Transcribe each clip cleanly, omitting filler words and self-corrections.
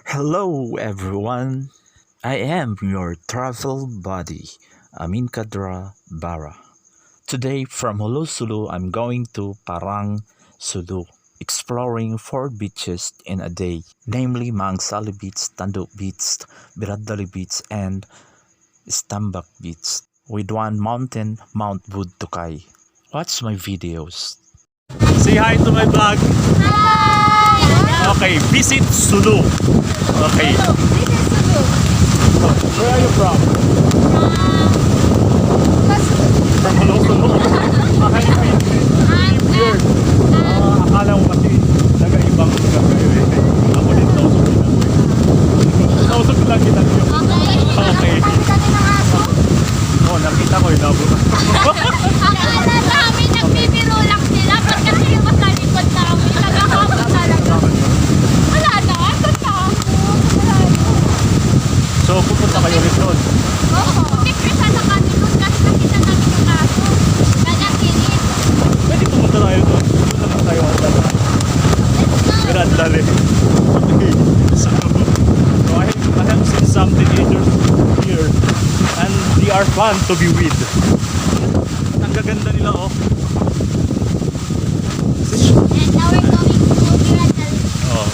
Hello everyone, I am your travel buddy, Amin Kadra Bara. Today from Sulu, I'm going to Parang Sulu, exploring 4 beaches in a day, namely Mang Sali Beach, Tanduh Beach, Biraddali Beach, and Istambak Beach, with one mountain, Mount Budukai. Watch my videos. Say hi to my vlog. Hi! Okay, visit Sulu. Okay. This is Sulu. Where are you from? From Sulu? Weird. Akala mo kasi nag-ibang lugar kayo eh. Ako din nausap din ako eh. Nausap lang kita niyo. Okay. Oo, nakita ko yun. Akala namin nagbibiro lang sila. Ba't kasi yung sa likod namin? Nagkakapa talaga. Wala na. Saan na ako? So, pupunta kayo rin doon? Oo. Tikrisa na kami doon kasi nakita namin yung aso. Nanakilit. Pwede pumunta tayo doon. Pupunta lang tayo ang dala. Birandali. Okay. So I have seen some teenagers here and they are fun to be with. Ang gaganda nila oh. And now we're going to Birandali. Oh.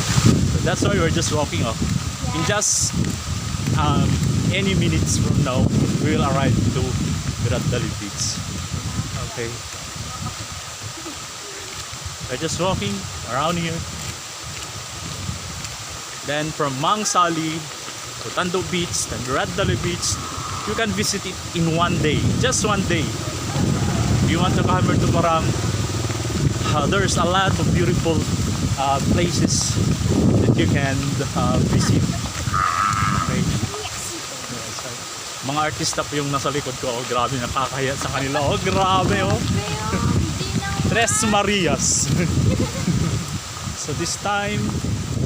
That's why we're just walking off. In just any minutes from now we will arrive to Biraddali Beach. Okay. We're just walking around here. Then from Mangsali to Tanduh Beach and Biraddali Beach, you can visit it in one day, just one day. If you want to come here to Parang, there's a lot of beautiful places that you can visit. Okay. Mga artista po yung nasa likod ko. Oh, grabe, nakakaya sa kanila. Oh, grabe oh. Tres Marias. So this time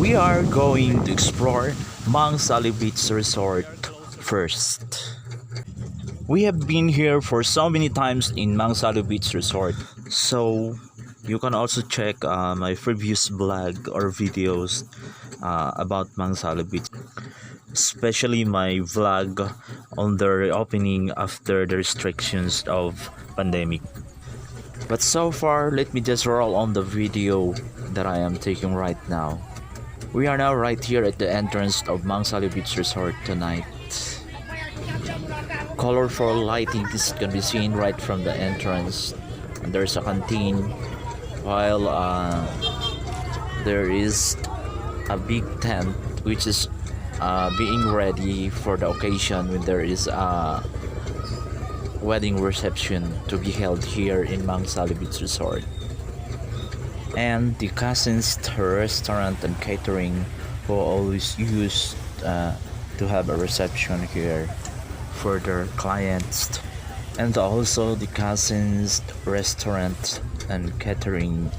we are going to explore Mang Sali Beach Resort first. We have been here for so many times in Mang Sali Beach Resort, so you can also check my previous vlog or videos about Mang Sali Beach, especially my vlog on the reopening after the restrictions of pandemic. But so far, let me just roll on the video that I am taking right now. We are now right here at the entrance of Mang Sali Beach Resort tonight. Colorful lighting can be seen right from the entrance. And there's a canteen, while there is a big tent which is being ready for the occasion when there is a wedding reception to be held here in Mang Sali Beach Resort. And the Cousins restaurant and catering who always used to have a reception here for their clients. And also the Cousins restaurant and catering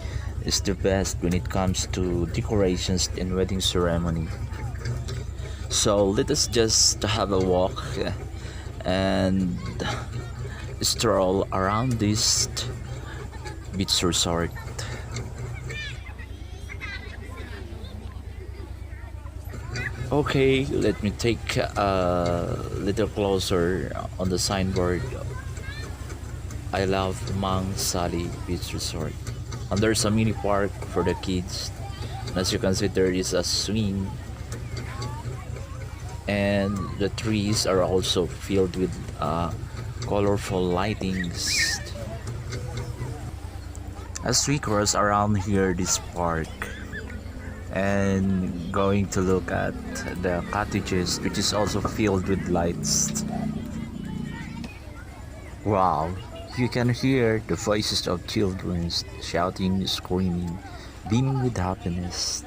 is the best when it comes to decorations in wedding ceremony. So let us just have a walk and stroll around this beach resort. Okay, let me take a little closer on the signboard. I love Mang Sali Beach Resort. And there's a mini park for the kids. As you can see, there is a swing. And the trees are also filled with colorful lightings. As we cross around here, this park, and going to look at the cottages, which is also filled with lights. Wow, you can hear the voices of children shouting, screaming, beaming with happiness.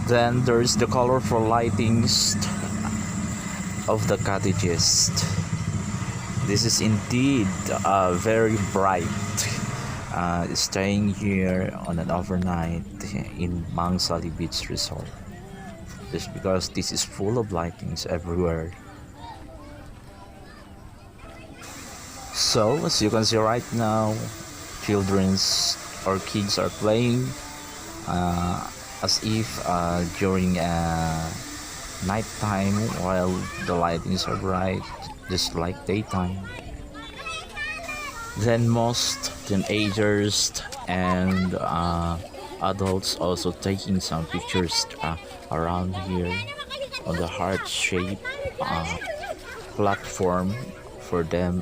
Then there's the colorful lightings of the cottages. This is indeed very bright. Staying here on an overnight in Mang Sali Beach Resort, just because this is full of lightings everywhere. So as you can see right now, children's or kids are playing as if during nighttime while the lightings are bright, just like daytime. Then most teenagers and adults also taking some pictures around here on the heart-shaped platform for them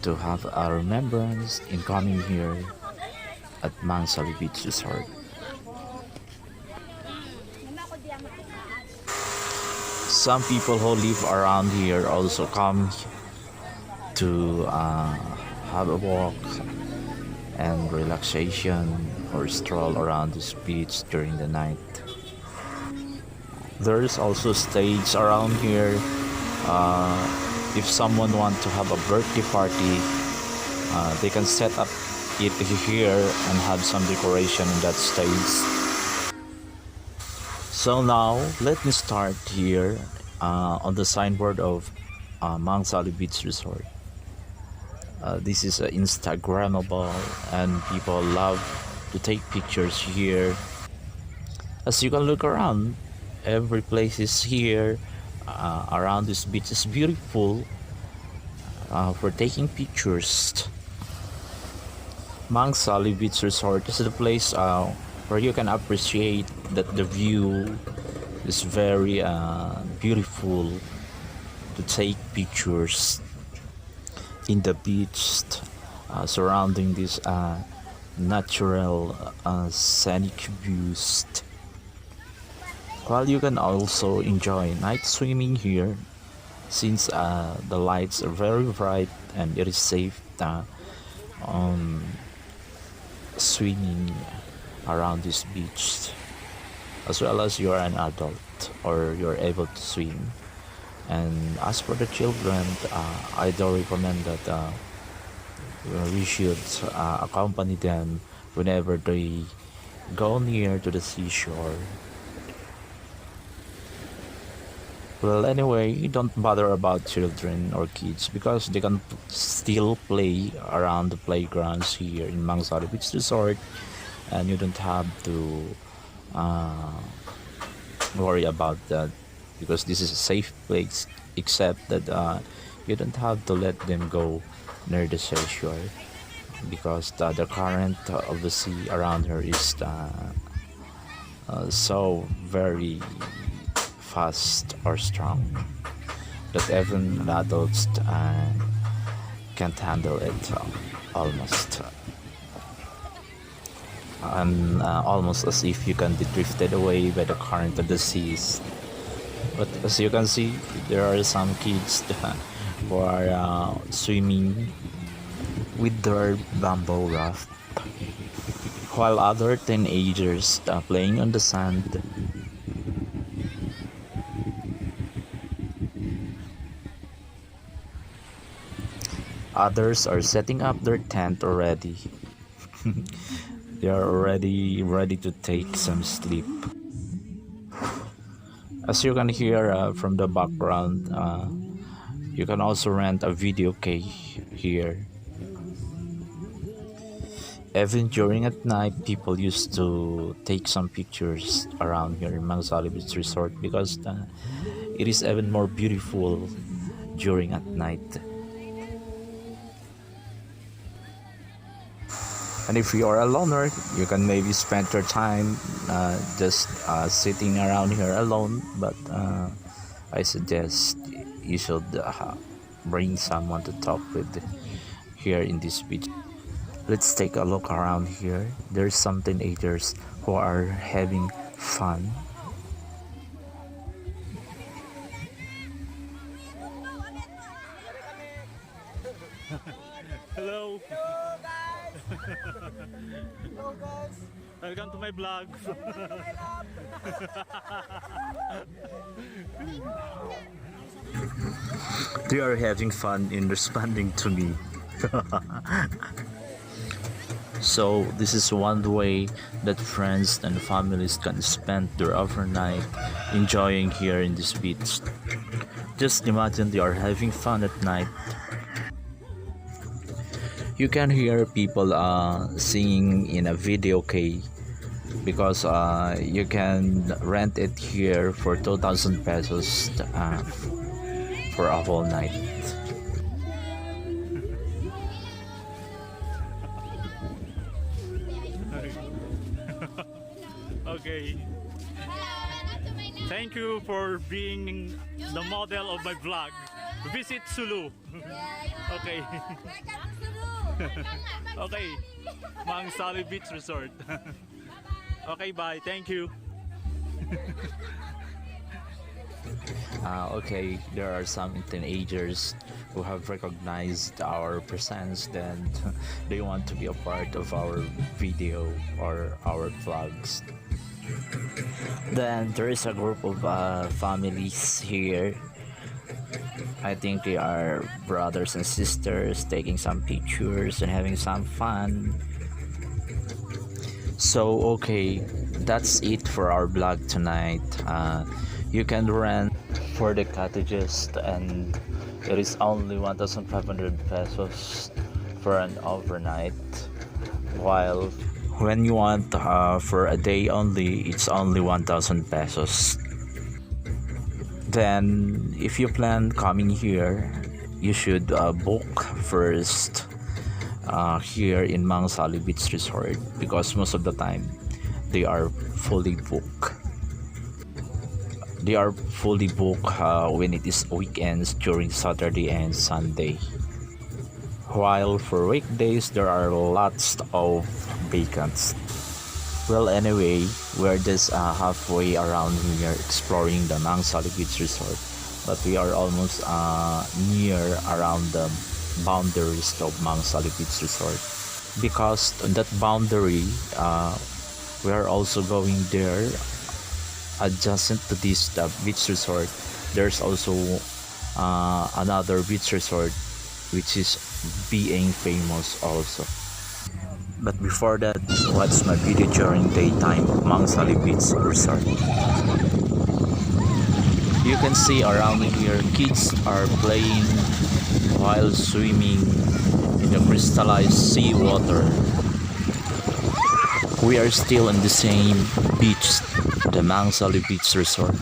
to have a remembrance in coming here at Mang Sali Beach Resort. Some people who live around here also come to have a walk and relaxation or stroll around this beach during the night. There is also stage around here. If someone wants to have a birthday party, they can set up it here and have some decoration in that stage. So now let me start here on the signboard of Mangsali Beach Resort. This is Instagrammable and people love to take pictures here. As you can look around, every place is here around this beach is beautiful for taking pictures. Mangsali Beach Resort is the place where you can appreciate that the view is very beautiful to take pictures in the beach surrounding this natural scenic views. While you can also enjoy night swimming here since the lights are very bright and it is safe swimming around this beach, as well as you are an adult or you're able to swim. And as for the children, I do recommend that we should accompany them whenever they go near to the seashore. Well, anyway, don't bother about children or kids because they can still play around the playgrounds here in Mangsali Beach Resort, and you don't have to worry about that because this is a safe place, except that you don't have to let them go near the seashore because the current of the sea around her is so very fast or strong that even adults can't handle it almost. And almost as if you can be drifted away by the current of the seas. But as you can see, there are some kids who are swimming with their bamboo raft, while other teenagers are playing on the sand. Others are setting up their tent already. They are already ready to take some sleep. As you can hear from the background, you can also rent a video key here. Even during at night, people used to take some pictures around here in Mangsali Beach Resort because it is even more beautiful during at night. And if you are a loner, you can maybe spend your time just sitting around here alone. But I suggest you should bring someone to talk with here in this beach. Let's take a look around here. There's some teenagers who are having fun. Hello. Hello guys. Welcome to my vlog. They are having fun in responding to me. So this is one way that friends and families can spend their overnight enjoying here in this beach. Just imagine they are having fun at night. You can hear people singing in a video key because you can rent it here for 2,000 pesos for a whole night. Okay. Thank you for being the model of my vlog. Visit Sulu. Okay. Okay. Mang Sali Beach Resort. Okay, bye. Thank you. Okay, there are some teenagers who have recognized our presence, then they want to be a part of our video or our vlogs. Then there is a group of families here. I think they are brothers and sisters taking some pictures and having some fun. So okay, that's it for our vlog tonight. You can rent for the cottages and it is only 1,500 pesos for an overnight, while when you want for a day only, it's only 1,000 pesos. Then if you plan coming here, you should book first here in Mang Sali Beach Resort, because most of the time they are fully booked. They are fully booked when it is weekends during Saturday and Sunday, while for weekdays there are lots of vacants. Well, anyway, we're just halfway around here exploring the Mang Sali Beach Resort, but we are almost near around the boundaries of Mang Sali Beach Resort, because on that boundary we are also going there. Adjacent to this beach resort, there's also another beach resort which is being famous also. But before that, watch my video during daytime of Mang Sali Beach Resort. You can see around here kids are playing while swimming in the crystallized sea water. We are still in the same beach, the Mang Sali Beach Resort.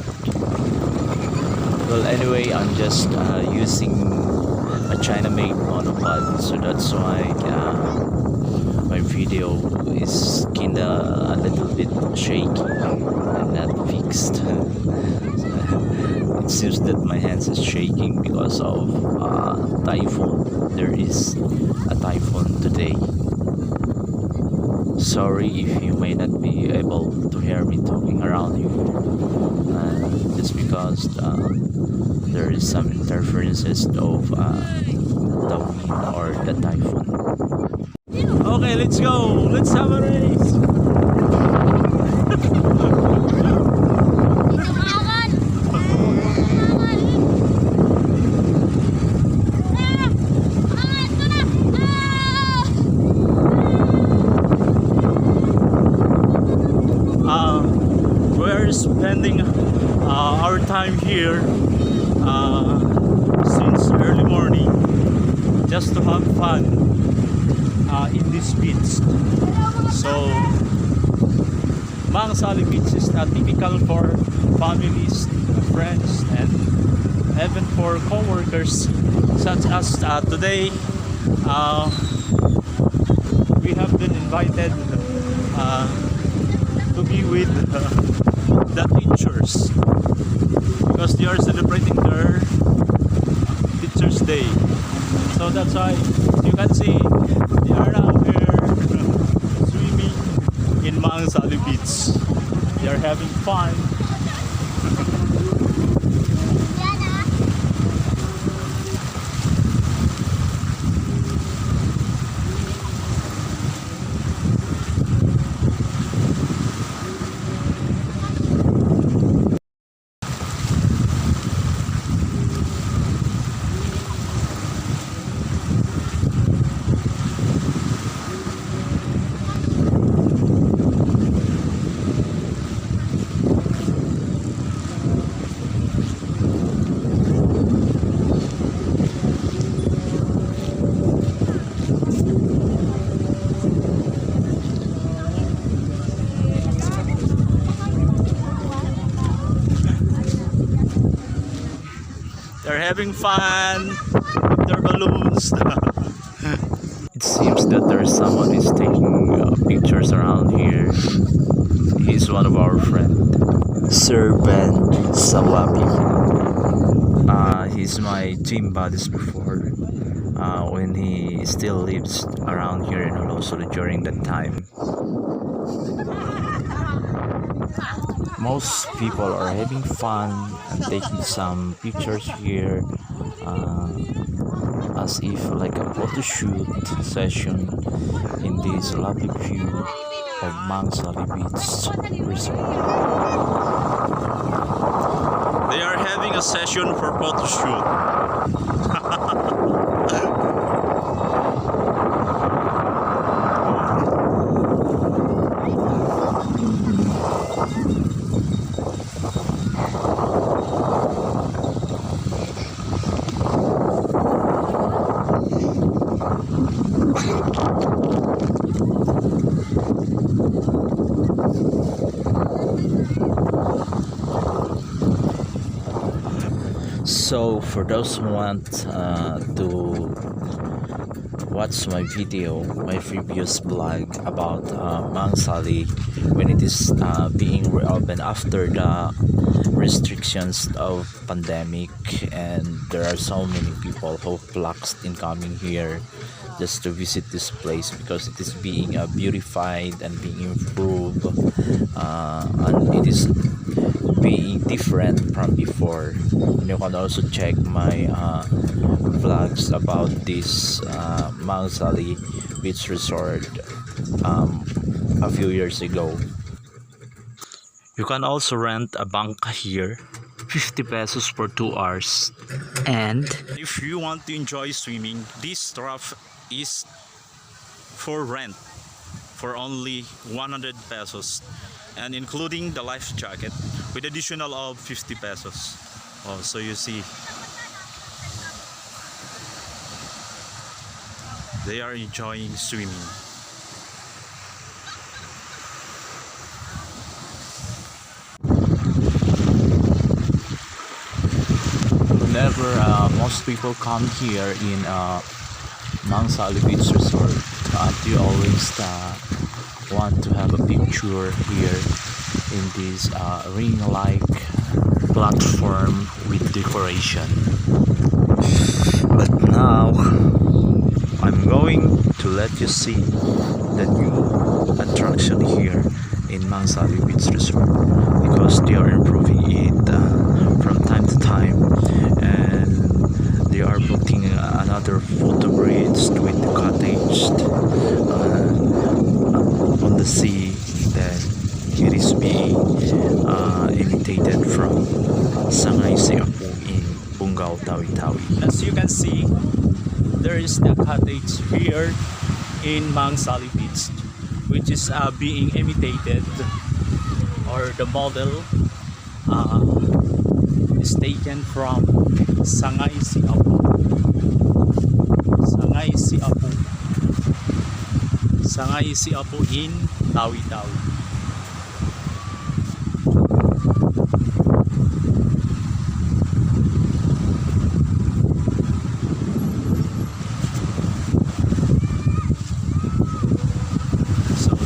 Well, anyway, I'm just using a China-made monopod, so that's why my video is kinda a little bit shaky and not fixed. It seems that my hands is shaking because of typhoon. There is a typhoon today. Sorry if you may not be able to hear me talking around you, just because there is some interferences of the wind or the typhoon. Okay, let's go. Let's have a race. We're spending our time here since early morning just to have fun in this beach. So Mang Sali Beach is typical for families, friends, and even for co-workers, such as today we have been invited to be with the teachers, because they are celebrating their Teachers Day. So that's why you can see they are now here swimming in Mang Sali Beach. They are having fun. They're having fun with their balloons. It seems that there is someone who's taking pictures around here. He's one of our friends, Sir Ben Sawabi. He's my gym buddies before, when he still lives around here in Olosolo during that time. Most people are having fun and taking some pictures here, as if like a photo shoot session in this lovely view of Mang Sali Beach Resort. They are having a session for photo shoot. So for those who want to watch my video, my previous blog about Mangsali when it is being reopened after the restrictions of pandemic, and there are so many people who flux in coming here just to visit this place because it is being beautified and being improved, and it is being different from before. And you can also check my vlogs about this Mangsali Beach Resort a few years ago. You can also rent a bangka here, 50 pesos for 2 hours. And If you want to enjoy swimming, this raft is for rent for only 100 pesos, and including the life jacket with additional of 50 pesos. Oh, so you see, they are enjoying swimming. whenever most people come here in Mang Sali Beach Resort, they always want to have a picture here in this ring-like platform with decoration. But now I'm going to let you see the new attraction here in Mangsali Beach Resort, because they are improving it from time to time, and they are putting another photo bridge with the cottage on the sea. Then it is being imitated from 𝙎𝙖𝙡𝙗 in Bungaw, Tawi-Tawi. As you can see, there is the cottage here in Mang Sali Beach, which is being imitated, or the model is taken from 𝙎𝙖𝙡𝙗. 𝙎𝙖𝙡𝙗 in Tawi-Tawi.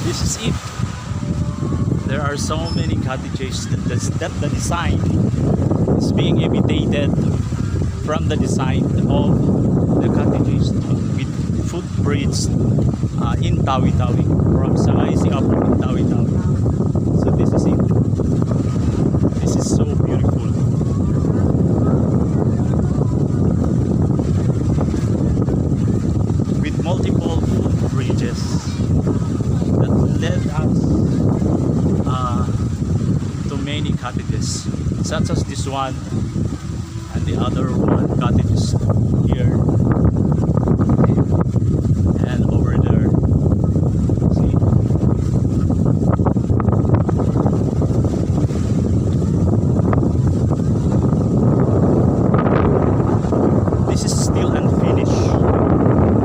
This is it. There are so many cottages that the design is being imitated from the design of the cottages with footbridge in Tawi-Tawi, from 𝙎𝙖𝙡𝙗 in Tawi-Tawi. So this is it. This is so beautiful. With multiple footbridges that led us to many cottages, such as this one and the other one cottages here and over there. See? This is still unfinished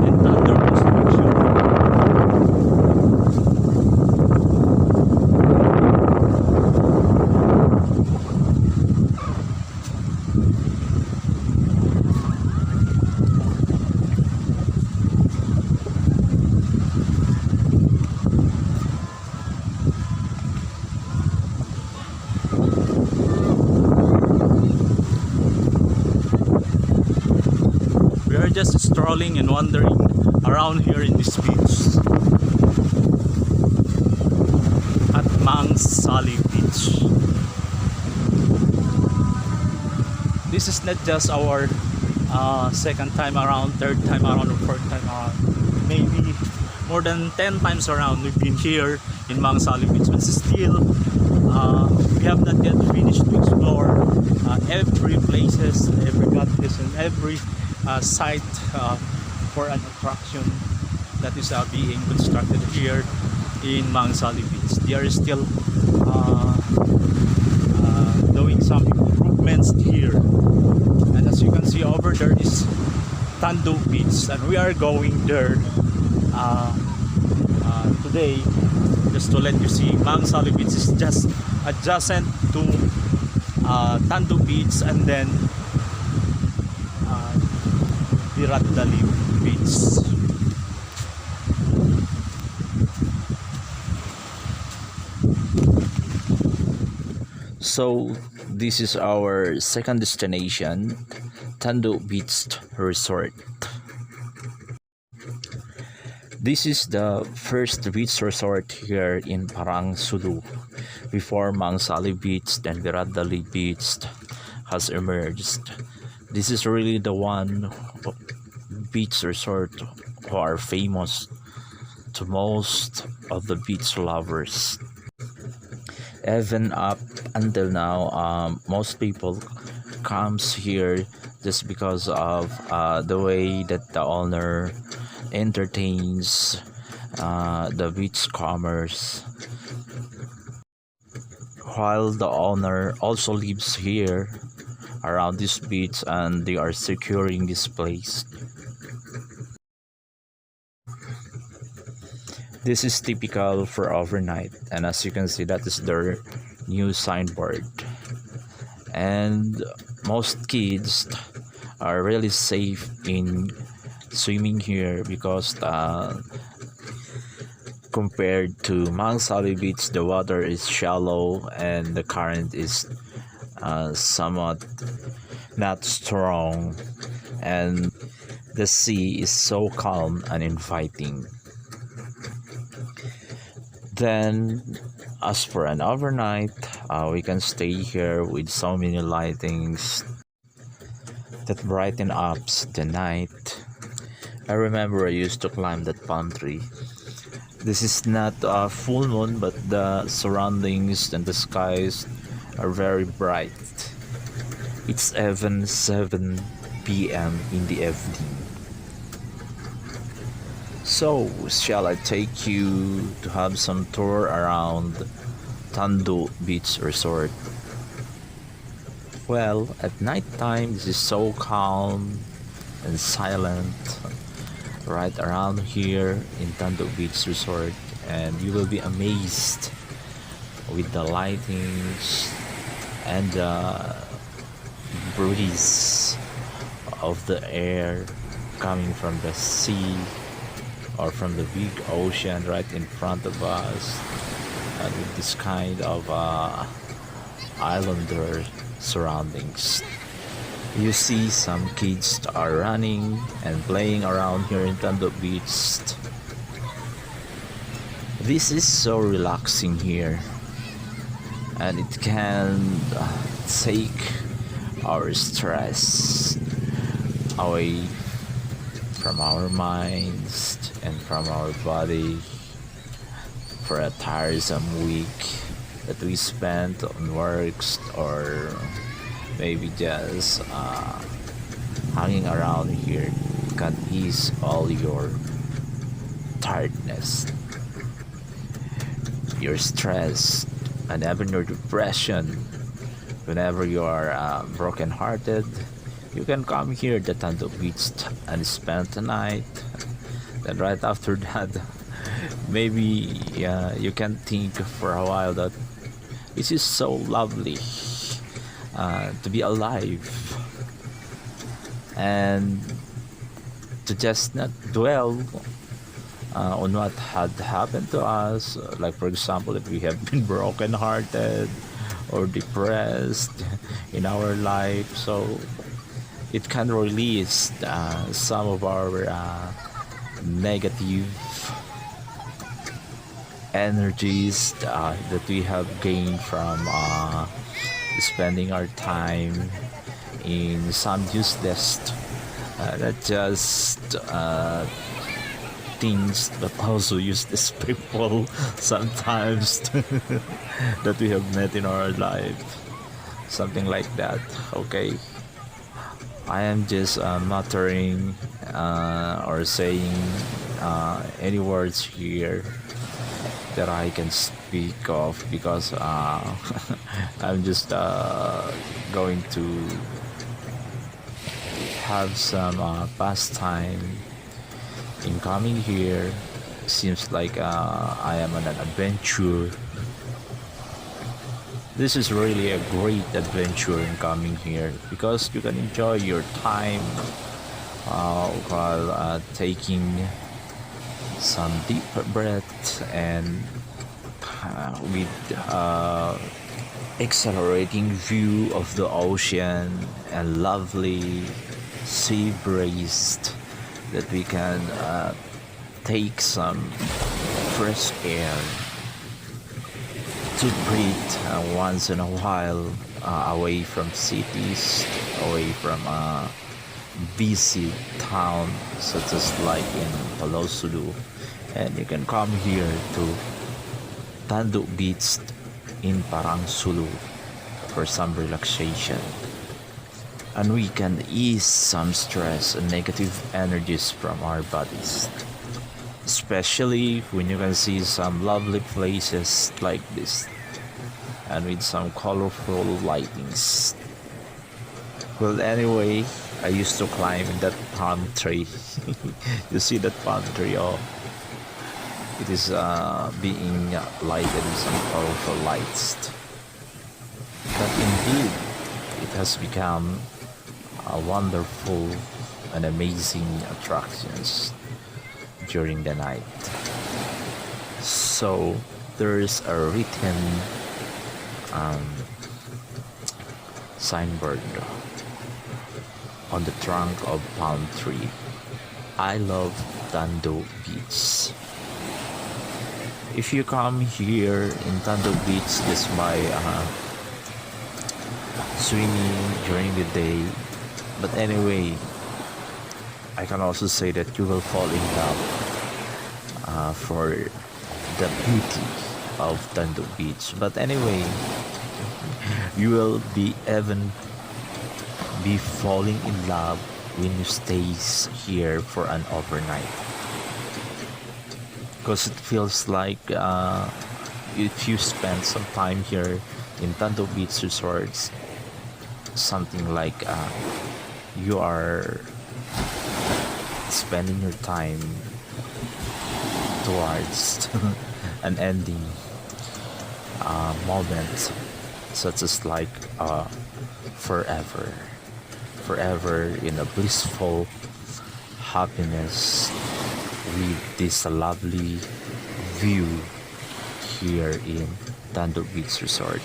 and under construction. just strolling and wandering around here in this beach at Mang Sali Beach. This is not just our second time around, third time around, or fourth time around. Maybe more than 10 times around we've been here in Mang Sali Beach, but still we have not yet finished to explore every places, every goddess, and every site for an attraction that is being constructed here in Mang Sali Beach. They are still doing some improvements here, and as you can see over there is Tanduh Beach, and we are going there today just to let you see. Mang Sali Beach is just adjacent to Tanduh Beach, and then Biraddali Beach. So this is our second destination, Tanduh Beach Resort. This is the first beach resort here in Parang Sulu. Before Mang Sali Beach, then Biraddali Beach has emerged. This is really the one beach resort who are famous to most of the beach lovers. Even up until now, most people comes here just because of the way that the owner entertains the beach commerce, while the owner also lives here around this beach, and they are securing this place. This is typical for overnight, and as you can see, that is their new signboard. And most kids are really safe in swimming here because compared to Mang Sali Beach, the water is shallow and the current is somewhat not strong, and the sea is so calm and inviting. Then as for an overnight, we can stay here with so many lightings that brighten up the night. I remember I used to climb that palm tree. This is not a full moon, but the surroundings and the skies are very bright. It's even 7 p.m. in the evening. So, shall I take you to have some tour around Tanduh Beach Resort? Well, at night time, this is so calm and silent right around here in Tanduh Beach Resort, and you will be amazed with the lightings and the breeze of the air coming from the sea or from the big ocean right in front of us, and with this kind of islander surroundings. You see some kids are running and playing around here in Tanduh Beach. This is so relaxing here, and it can take our stress away from our minds and from our body for a tiresome week that we spent on works, or maybe just hanging around here can ease all your tiredness, your stress, and even your depression. Whenever you are broken-hearted, you can come here to Tanduh Beach and spend the night. Then right after that, maybe you can think for a while that this is so lovely to be alive, and to just not dwell on what had happened to us. Like for example, if we have been broken hearted or depressed in our life, so it can release some of our negative energies that we have gained from spending our time in some useless not just things but also useless people sometimes that we have met in our life, something like that. Okay, I am just muttering or saying any words here that I can speak of because I'm just going to have some pastime in coming here. Seems like I am on an adventure. This is really a great adventure in coming here because you can enjoy your time while taking some deep breaths and with accelerating view of the ocean and lovely sea breeze that we can take some fresh air to breathe once in a while away from cities, away from busy town such as like in Sulu. And you can come here to Tanduh Beach in Parang Sulu for some relaxation, and we can ease some stress and negative energies from our bodies, especially when you can see some lovely places like this and with some colorful lightings. Well, anyway, I used to climb in that palm tree. You see that palm tree? Oh, it is being lighted with some powerful lights. But indeed, it has become a wonderful and amazing attractions during the night. So there is a written signboard on the trunk of palm tree. I love Tanduh Beach. If you come here in Tanduh Beach just by swimming during the day, but anyway, I can also say that you will fall in love for the beauty of Tanduh Beach. But anyway, you will be falling in love when you stay here for an overnight, because it feels like if you spend some time here in Tanduh Beach Resorts, something like you are spending your time towards an ending moment, such as like forever in a blissful happiness with this lovely view here in Tanduh Beach Resort.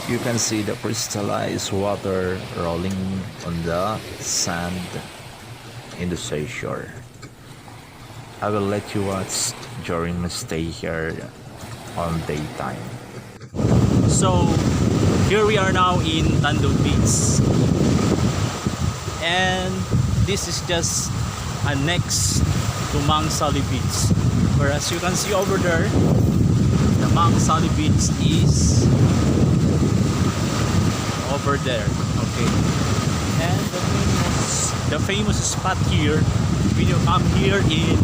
You can see the crystallized water rolling on the sand in the seashore. I will let you watch during my stay here on daytime. So here we are now in Tanduh Beach, and this is just a next to Mang Sali Beach, where as you can see over there, the Mang Sali Beach is over there. Okay, and the famous spot here when you come here in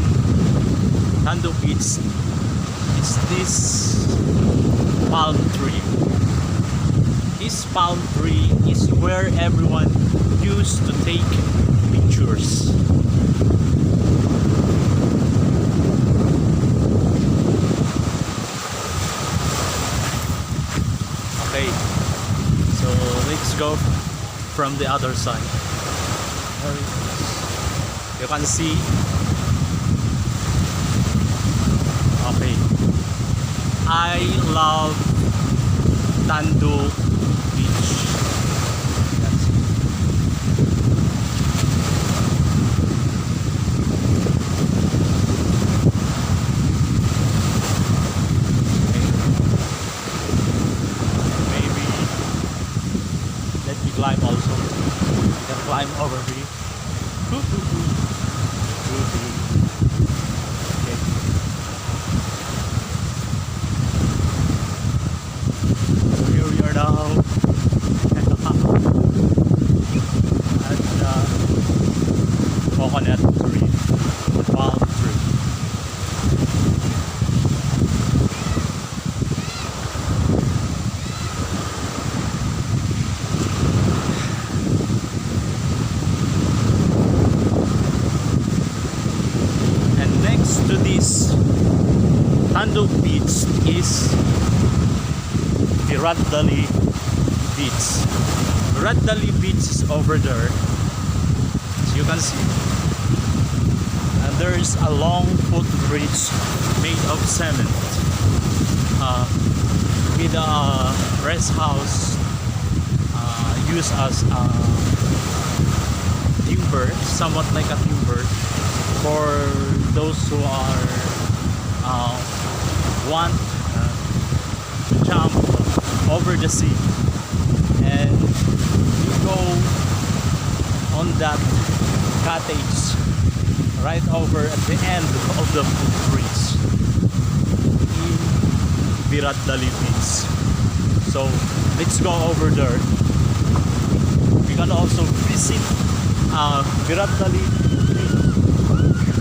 Tanduh Beach is this palm tree. This palm tree is where everyone used to take pictures. Okay, so let's go from the other side. You can see. Okay, I love Tanduh Beach. climb also. You can climb over here. Okay. So here we are now at coconut tree, palm tree. And next to this Tanduh Beach is Biraddali Beach. Biraddali Beach is over there, as you can see. And there is a long footbridge made of cement with a rest house used as timber, somewhat like a timber, for those who are want to jump over the sea, and you go on that cottage right over at the end of the footbridge in Biraddali Beach. So let's go over there. We can also visit Biraddali Beach.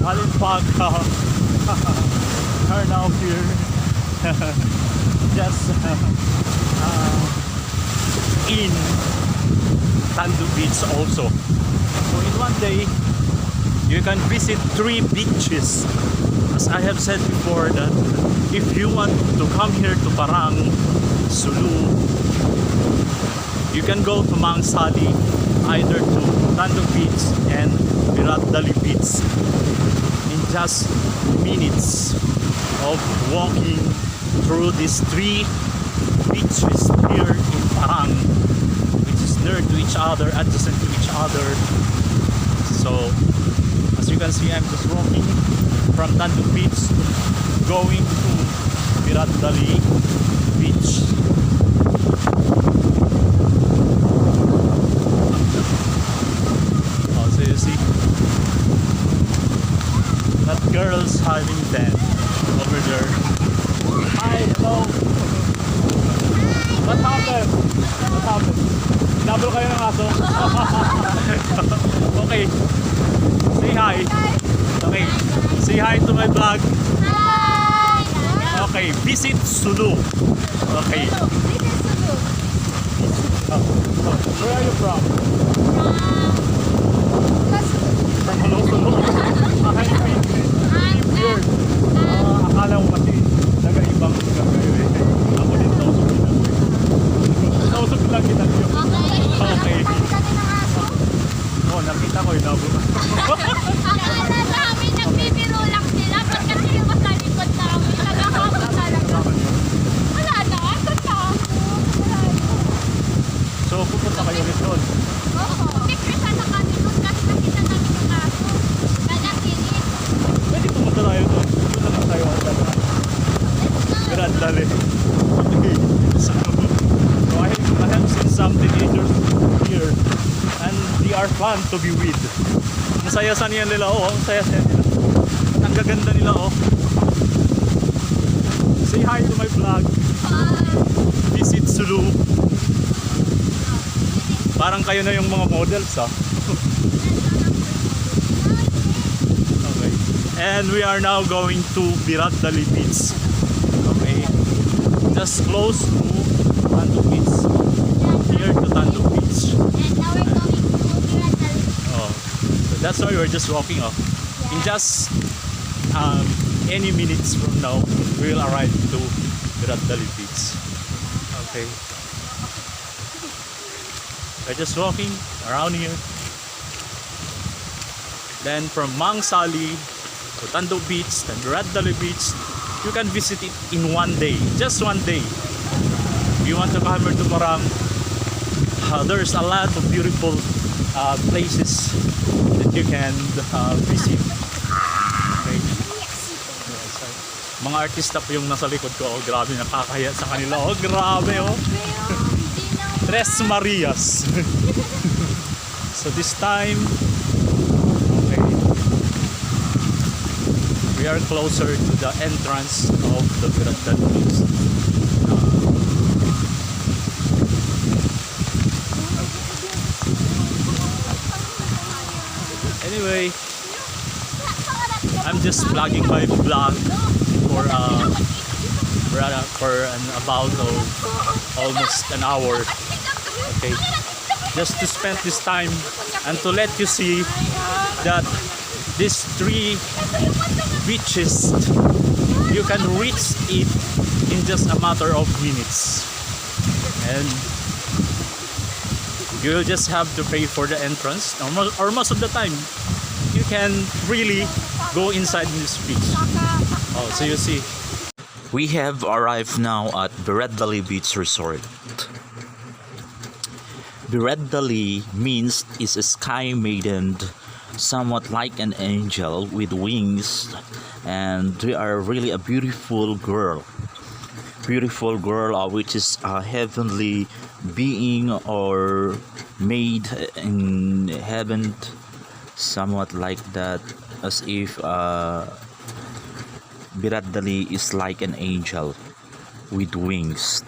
Halimpak are now here. Just in Tanduh Beach also. So in one day you can visit 3 beaches. As I have said before, that if you want to come here to Sulu, you can go to Mangsali, either to Tanduh Beach and Biraddali Beach in just minutes of walking through these 3 beaches here in Parang, which is near to each other, adjacent to each other. So as you can see, I'm just walking from Tanduh Beach going to Biraddali Beach. Oh, so you see that girl's having dance over there. Hi, hello. What happened? What happened? Hinabol kayo ng aso? Okay. Say hi. Okay. Say hi to my vlog. Hi! Okay. Visit Sulu. Okay. Where are you from? From Hello Sulu? Weird. Akala mo kasi nag-ibang lugar kayo eh. Ako din nausap kita. Nausap lang kita niyo. Okay. Oh, nakita ko yun. Akala namin nagbibiro lang sila. Ba't kasi yung sa likod namin? Nagkakabot talaga. Wala na. Saan na ako? Wala na. So, pupunta kayo rin doon. Oo. Picture sana kami doon kasi nakita namin yung aso. Nanakilit. Pwede pumunta tayo doon. Pupunta lang tayo at Biraddali. Okay. So I have seen some teenagers here and they are fun to be with. Ang saya-saya nila, oh. Ang saya-saya nila. At ang gaganda nila, oh. Say hi to my vlog. Visit Sulu. Parang kayo na yung mga models, ah. Okay. And we are now going to Biraddali Beach. Okay. Just close to Tanduh Beach. Near to Tanduh Beach. And now we're going to Birandali. Oh. So that's why we're just walking off. In just any minutes from now, we will arrive to Biraddali Beach. Okay. We're just walking around here. Then from Mangsali to Tanduh Beach, then Biraddali Beach, you can visit it in one day, just one day. If you want to come here to Parang, there's a lot of beautiful places that you can visit. Okay. Mga artista po yung nasa likod ko. Oh, grabe, nakakahiya sa kanila. Oh, grabe, oh. 𝙏𝙗𝙗𝙗𝙪𝙝. So this time, okay, we are closer to the entrance of the Biraddali Beach. Anyway, I'm just vlogging my vlog for about almost an hour. Okay, just to spend this time and to let you see that these 3 beaches, you can reach it in just a matter of minutes, and you'll just have to pay for the entrance, or most of the time you can really go inside this beach. Oh, so you see, we have arrived now at Biraddali Beach Resort. Biraddali means is a sky maiden, somewhat like an angel with wings, and they are really a beautiful girl, which is a heavenly being or made in heaven, somewhat like that, as if Biraddali is like an angel with wings.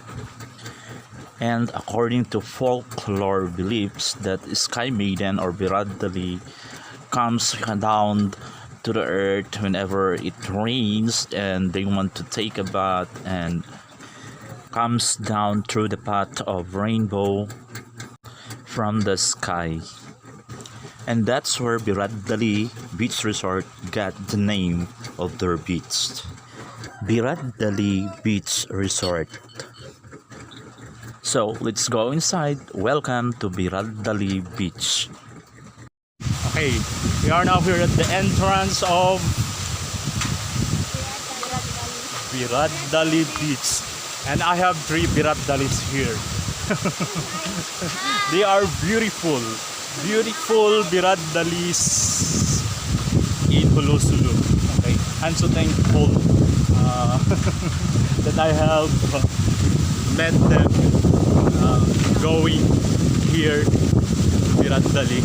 And according to folklore beliefs, that Sky Maiden or Biraddali comes down to the earth whenever it rains and they want to take a bath, and comes down through the path of rainbow from the sky. And that's where Biraddali Beach Resort got the name of their beach, Biraddali Beach Resort. So let's go inside. Welcome to Biraddali Beach. Okay, we are now here at the entrance of Biraddali Beach, and I have 3 Biraddalis here. They are beautiful Biraddalis in Sulu. Okay, I'm so thankful that I have met them going here to Biraddali.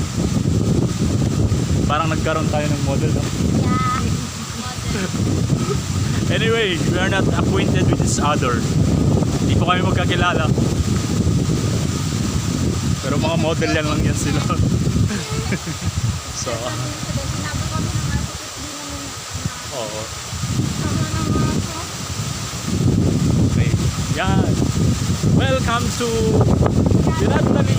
Parang nagkaroon tayo ng model, no? Yeah, model. Anyway, we are not acquainted with each other. Hindi ko kami magkakilala. Pero mga model lang yan sila. So, oo. Okay, yan. Welcome to Biraddali.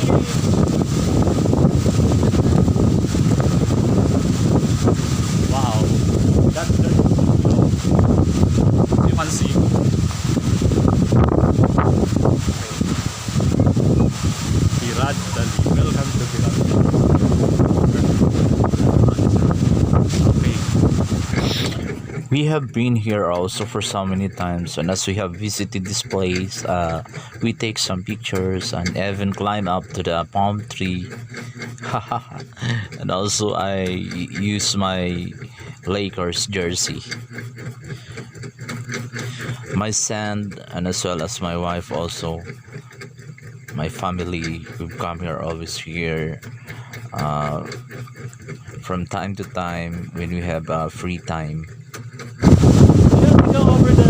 Wow, that's the, you can see. Biraddali. Welcome to Biraddali. Okay. We have been here also for so many times, and as we have visited this place, we take some pictures and even climb up to the palm tree. And also I use my Lakers jersey. My son, and as well as my wife, also my family, we've come here always here from time to time when we have free time. Here we go over there.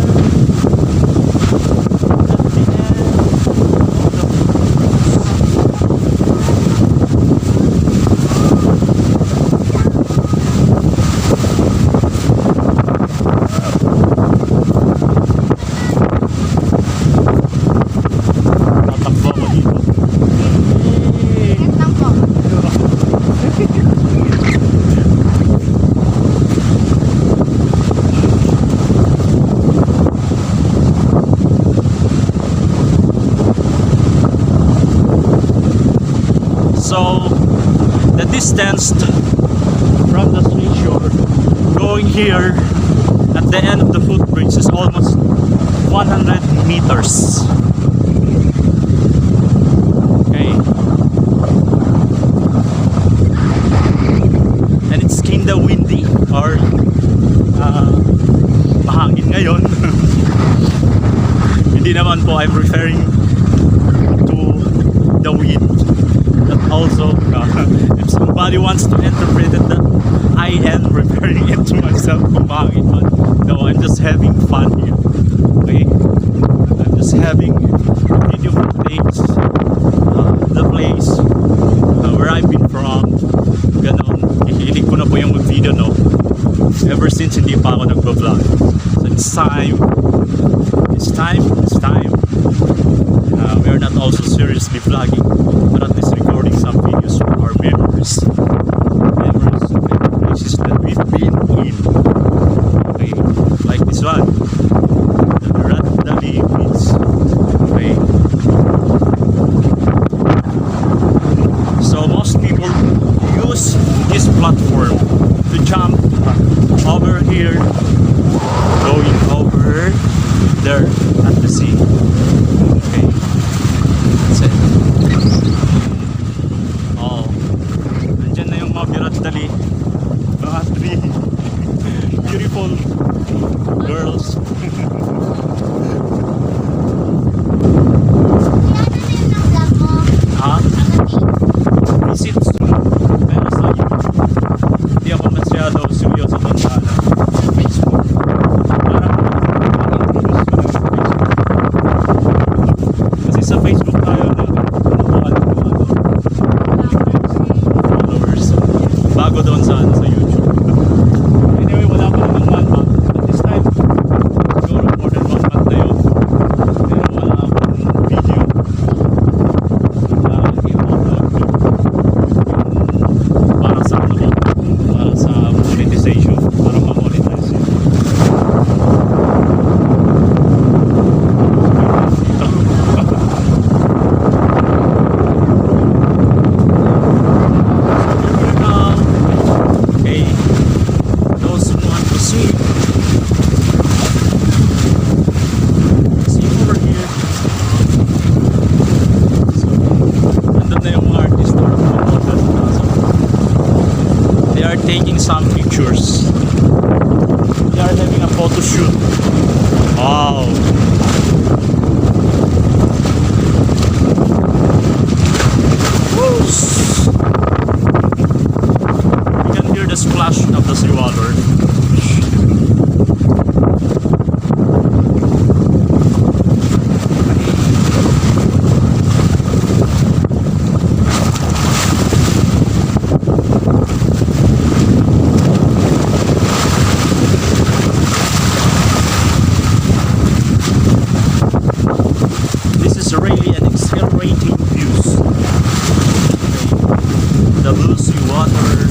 So the distance from the seashore going here at the end of the footbridge is almost 100 meters. Okay, and it's kinda windy, or mahangin ngayon. Hindi naman po, I'm referring to the pangit. That also, if somebody wants to interpret it, that I am referring it to myself kung pangit, but no, I'm just having fun here. Okay? I'm just having video footage, the place, where I've been from. Ganon. Hihilig ko na po yung mag-video, no? Ever since hindi pa ako nagpa-vlog. So it's time. We are not also seriously vlogging, but at least recording some videos for our memories of the places that we've been in. Okay, like this one, the Biraddali Beach. Okay. So most people use this platform to jump over here, going over there at the sea. Okay, that's it. Oh, nandyan na yung mga Biraddali, mga three beautiful girls. Ha? Visit Sulu. Pero sa YouTube, hindi ako masyado seryoso doon sa Facebook. Parang kasi sa Facebook tayo na followers. Bago doon sa YouTube. Anyway, wala pa naman 1 month. At this time, siguro more than 1 month na yun. Pero wala akong video na i-upload ko. Para sa ano ba? Para sa monetization. Para ma-monetize yun. Okay, those who want to see over here. So, nandun na yung mga artist or mga model. So, they are taking some pictures. They are having a photo shoot. Wow. You can hear the splash of the seawater. This is really an exhilarating views. Okay. The blue sea water.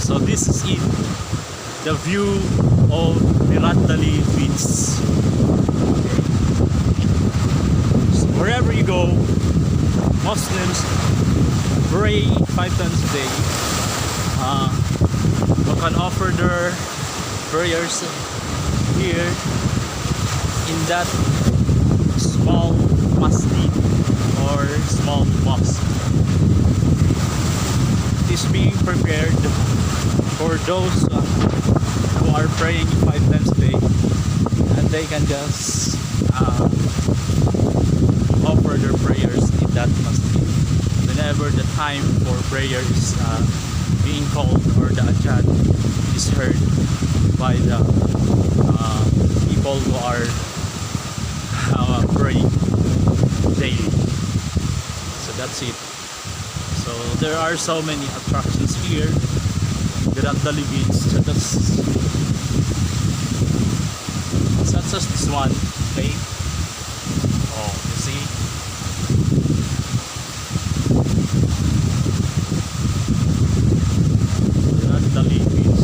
So this is it, the view of Biraddali Beach. So wherever you go, Muslims pray 5 times a day. You can offer their prayers here in that small masjid or small mosque. It is being prepared for those who are praying 5 times a day, and they can just offer their prayers in that masjid whenever the time for prayer is being called, or the adhan is heard by the people who are praying daily. So that's it. So there are so many attractions here. Birandali Beach. So that's just this one. Okay. Oh, you see. Birandali Beach.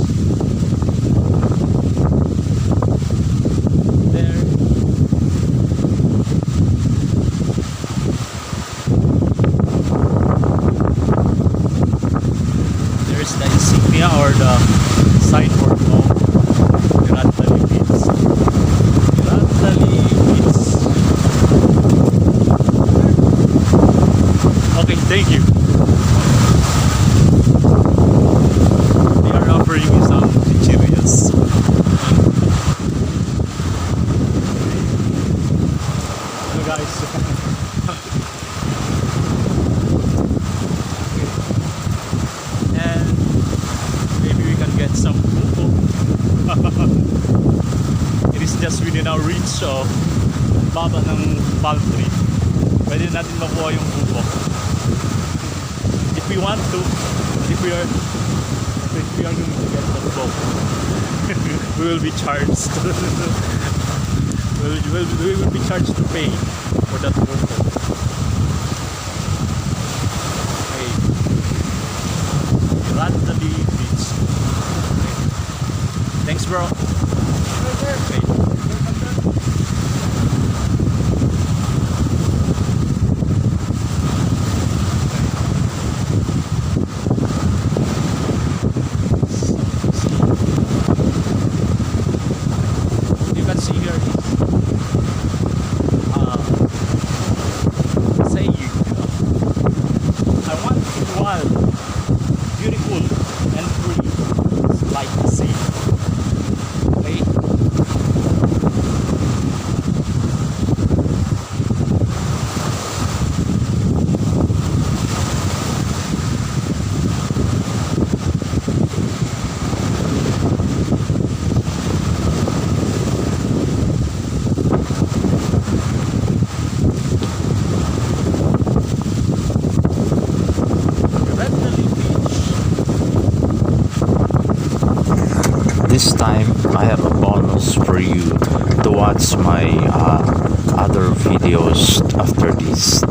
just within our reach. So, baba ng palm tree. Pwede natin makuha yung bubok. If we want to, if we are going to get that boat, we will be charged. we will be charged to pay for that boat. Okay. Birandali Beach. Okay. Thanks, bro. Okay. This time I have a bonus for you to watch my other videos after this.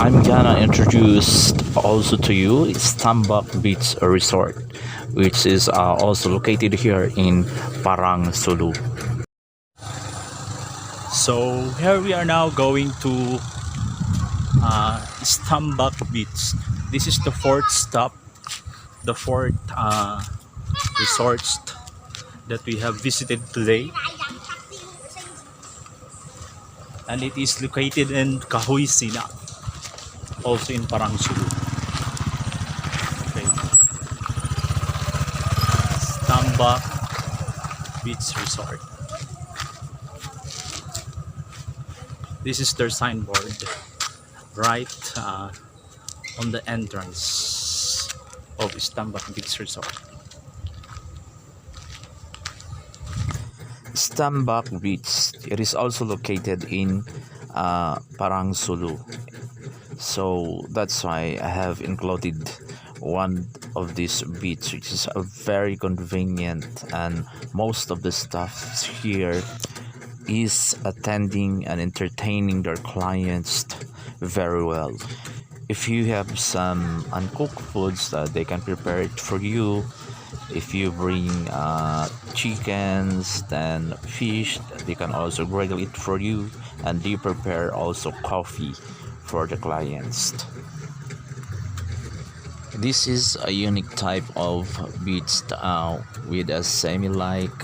I'm gonna introduce also to you Istambak Beach Resort, which is also located here in Parang, Sulu. So here we are now going to Istambak Beach. This is the fourth stop, the fourth resorts that we have visited today, and it is located in 𝙭𝙤𝙚𝙗, also in Parang, Sulu. Okay. Istambak Beach Resort. This is their signboard right on the entrance of Istambak Beach Resort. Stambach Beach, it is also located in Parang, Sulu. So that's why I have included one of these beach, which is a very convenient, and most of the staff here is attending and entertaining their clients very well. If you have some uncooked foods, they can prepare it for you. If you bring chickens, then fish, they can also grill it for you, and they prepare also coffee for the clients. This is a unique type of beach with a semi-like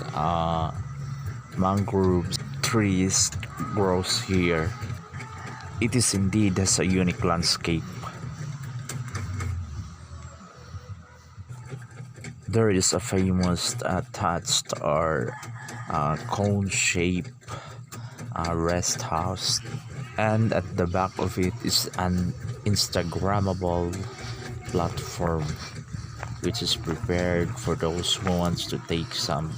mangrove trees grows here. It is indeed has a unique landscape. There is a famous thatched or cone-shaped rest house, and at the back of it is an Instagrammable platform, which is prepared for those who wants to take some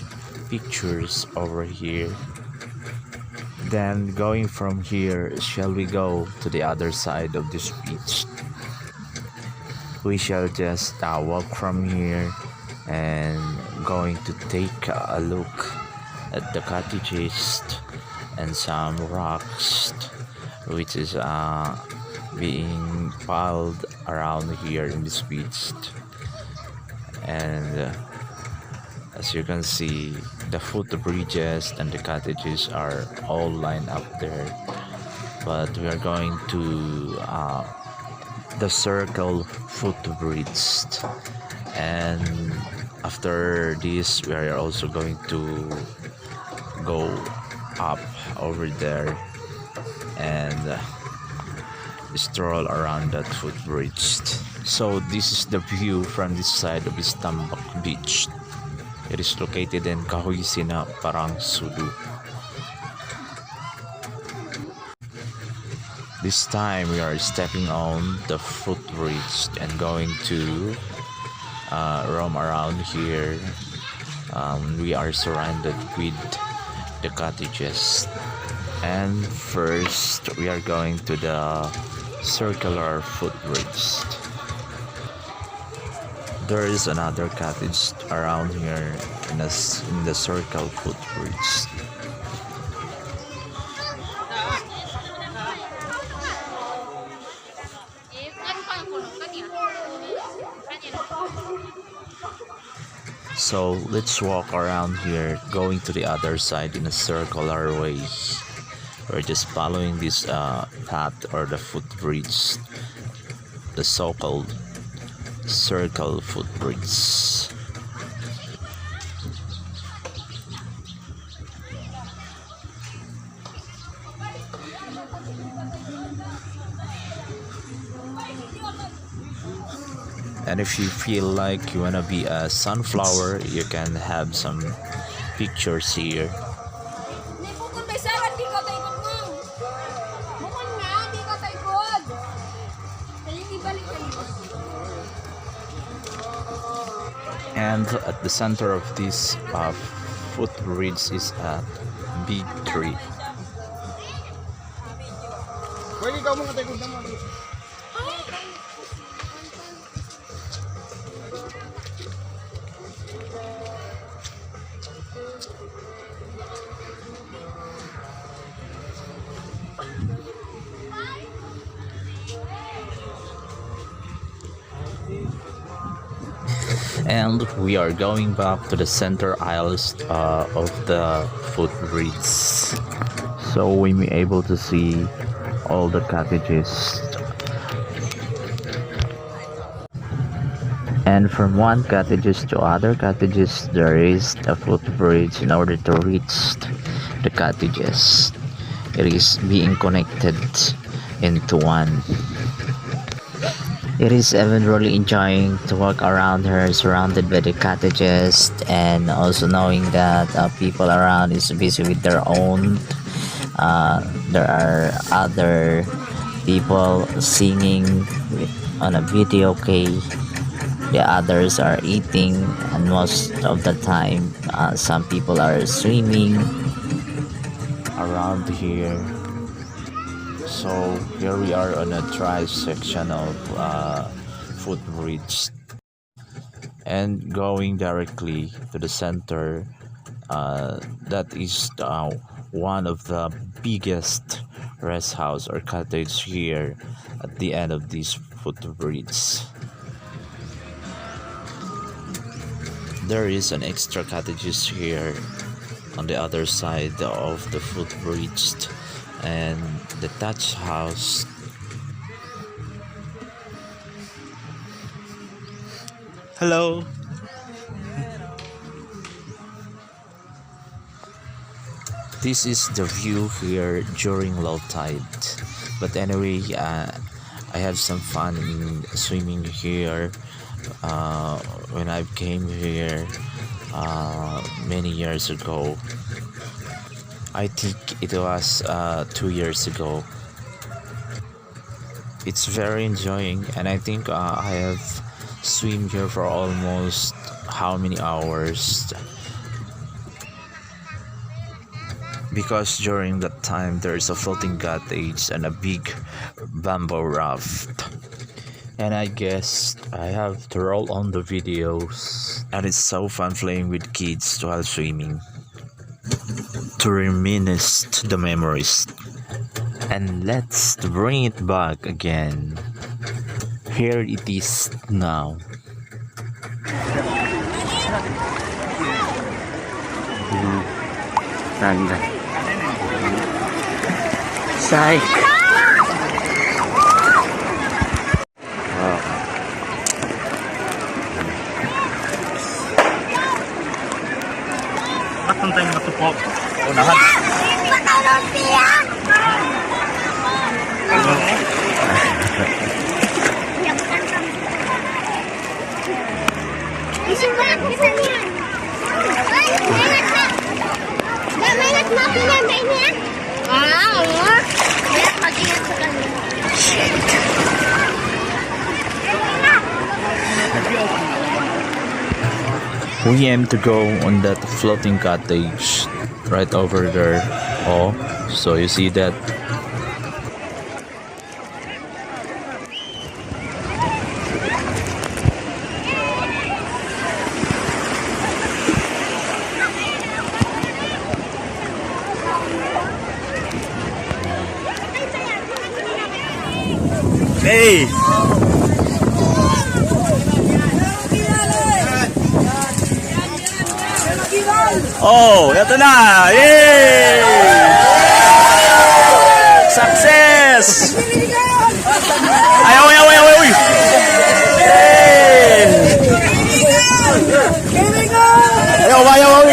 pictures over here. Then going from here, shall we go to the other side of this beach? We shall just walk from here and going to take a look at the cottages and some rocks which is being piled around here in this beach. And as you can see, the footbridges and the cottages are all lined up there, but we are going to the circle footbridge, and after this we are also going to go up over there and stroll around that footbridge. So this is the view from this side of Istambak Beach. It is located in 𝙭𝙤𝙚𝙗, Parang, Sulu. This time we are stepping on the footbridge and going to roam around here We are surrounded with the cottages, and first we are going to the circular footbridge. There is another cottage around here in the circle footbridge. So let's walk around here, going to the other side in a circular way. We're just following this path or the footbridge, the so-called circle footbridge. And if you feel like you wanna be a sunflower, you can have some pictures here. And at the center of this footbridge is a big tree. And we are going back to the center aisles of the footbridge, so we may able to see all the cottages. And from one cottages to other cottages, there is a footbridge in order to reach the cottages. It is being connected into one. It is even really enjoying to walk around here, surrounded by the cottages, and also knowing that people around is busy with their own. There are other people singing on a video. The others are eating, and most of the time some people are swimming around here. So here we are on a dry section of footbridge, and going directly to the center, that is one of the biggest rest house or cottage here at the end of this footbridge. There is an extra cottages here on the other side of the footbridge, and the thatch house. Hello. This is the view here during low tide. But anyway, I have some fun in swimming here when I came here many years ago. I think it was 2 years ago. It's very enjoying, and I think I have swim here for almost how many hours, because during that time there's a floating cottage and a big bamboo raft. And I guess I have to roll on the videos, and it's so fun playing with kids while swimming to reminisce the memories. And let's bring it back again. Here it is now. Psych. Bakit tayo matupok? Unahan. We aim to go on that floating cottage right over there. Oh, so you see that? Hey! Oh, eto na! Yay! Success! Ayaw! Hey! Ayaw!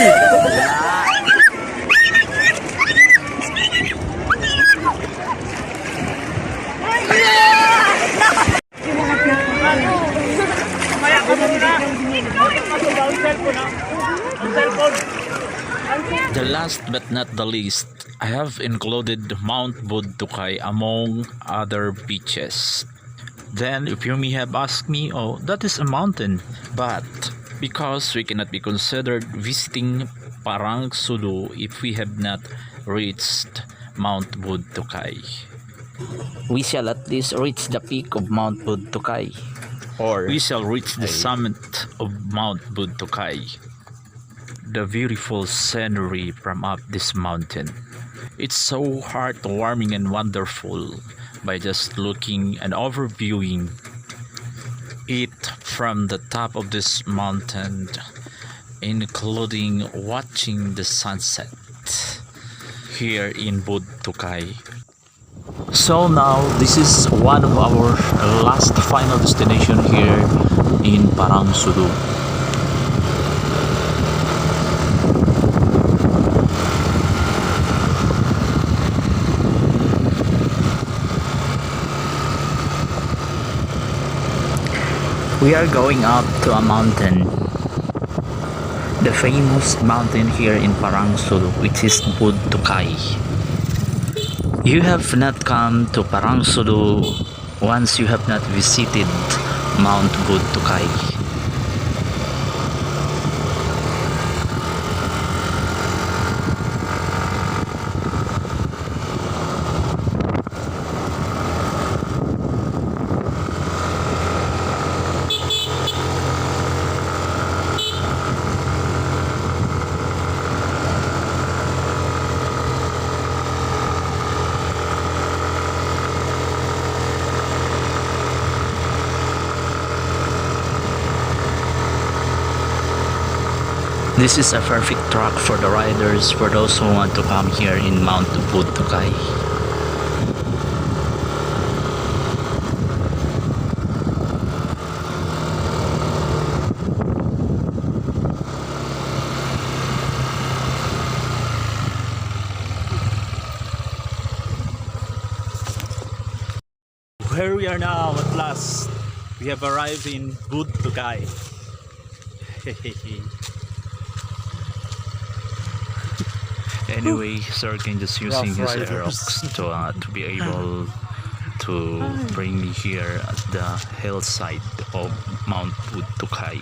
The last but not the least, I have included Mount Budukai among other beaches. Then, if you may have asked me, oh, that is a mountain. But, because we cannot be considered visiting Parang Sulu if we have not reached Mount Budukai. We shall at least reach the peak of Mount Budukai. Or we shall reach the summit of Mount Budukai. The beautiful scenery from up this mountain. It's so heartwarming and wonderful by just looking and overviewing it from the top of this mountain, including watching the sunset here in Budukai. So now this is one of our last final destination here in Parang Sulu. We are going up to a mountain, the famous mountain here in Parang Sulu, which is Budukai. You have not come to Parang Sulu once you have not visited Mount Budukai. This is a perfect track for the riders, for those who want to come here in Mount Budukai. Where we are now at last, we have arrived in Budukai. Anyway, Sir Ken just using his aerox to be able to bring me here at the hillside of Mount Budukai.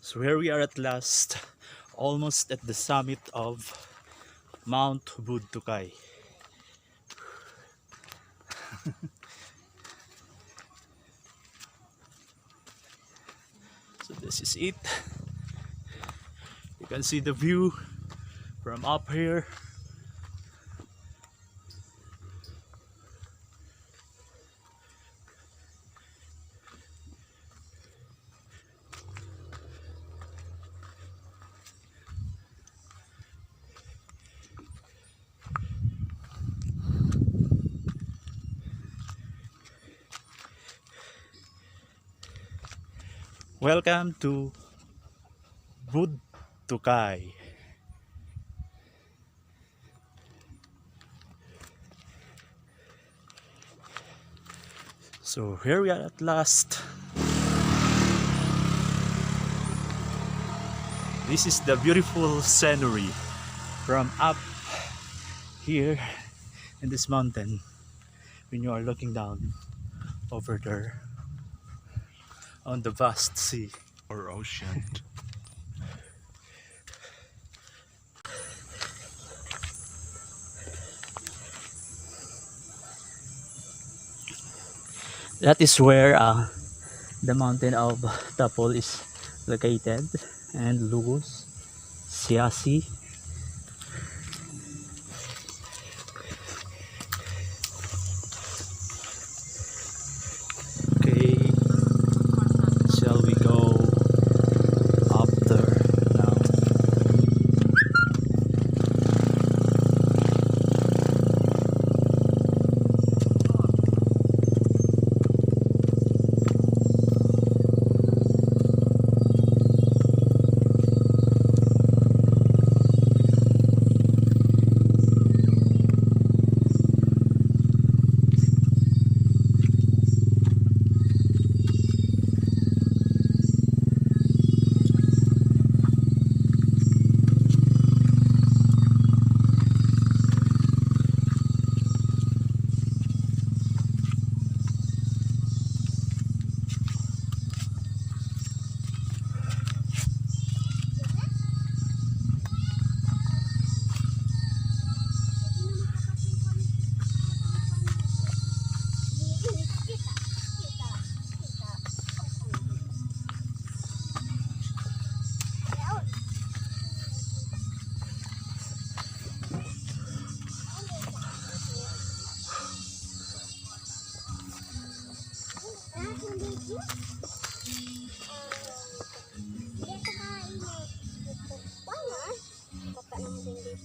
So here we are at last, almost at the summit of Mount Budukai. So this is it. You can see the view from up here. Welcome to Budukai. So here we are at last. This is the beautiful scenery from up here in this mountain when you are looking down over there on the vast sea or ocean. That is where the mountain of Tapol is located, and Lugos, Siasi. Okay, shall we go up there now?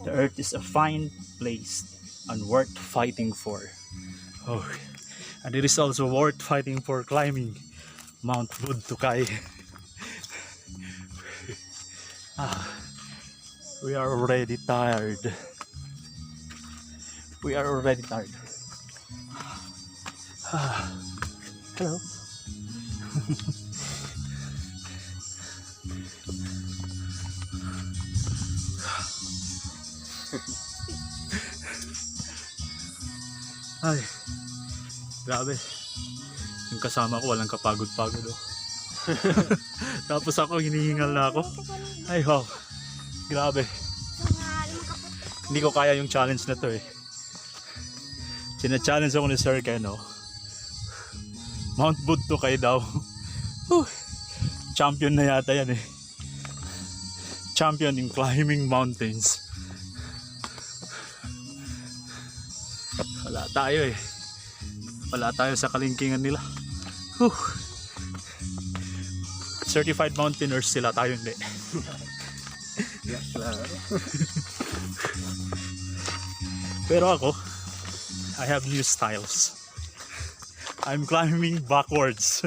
The earth is a fine place and worth fighting for. Oh, and it is also worth fighting for climbing Mount Budukai. We are already tired. We are already tired. Hello. Ay, grabe. Yung kasama ko walang kapagod-pagod oh. Tapos ako hinihingal na ako. Ay wow, grabe. Hindi ko kaya yung challenge na to eh. Sina-challenge ako ni Sir Ken oh. Mount Budukai daw. Champion na yata yan eh. Champion in climbing mountains. Wala tayo eh. Wala tayo sa kalingkingan nila. Certified mountaineers sila, tayo hindi. Pero ako, I have new styles. I'm climbing backwards.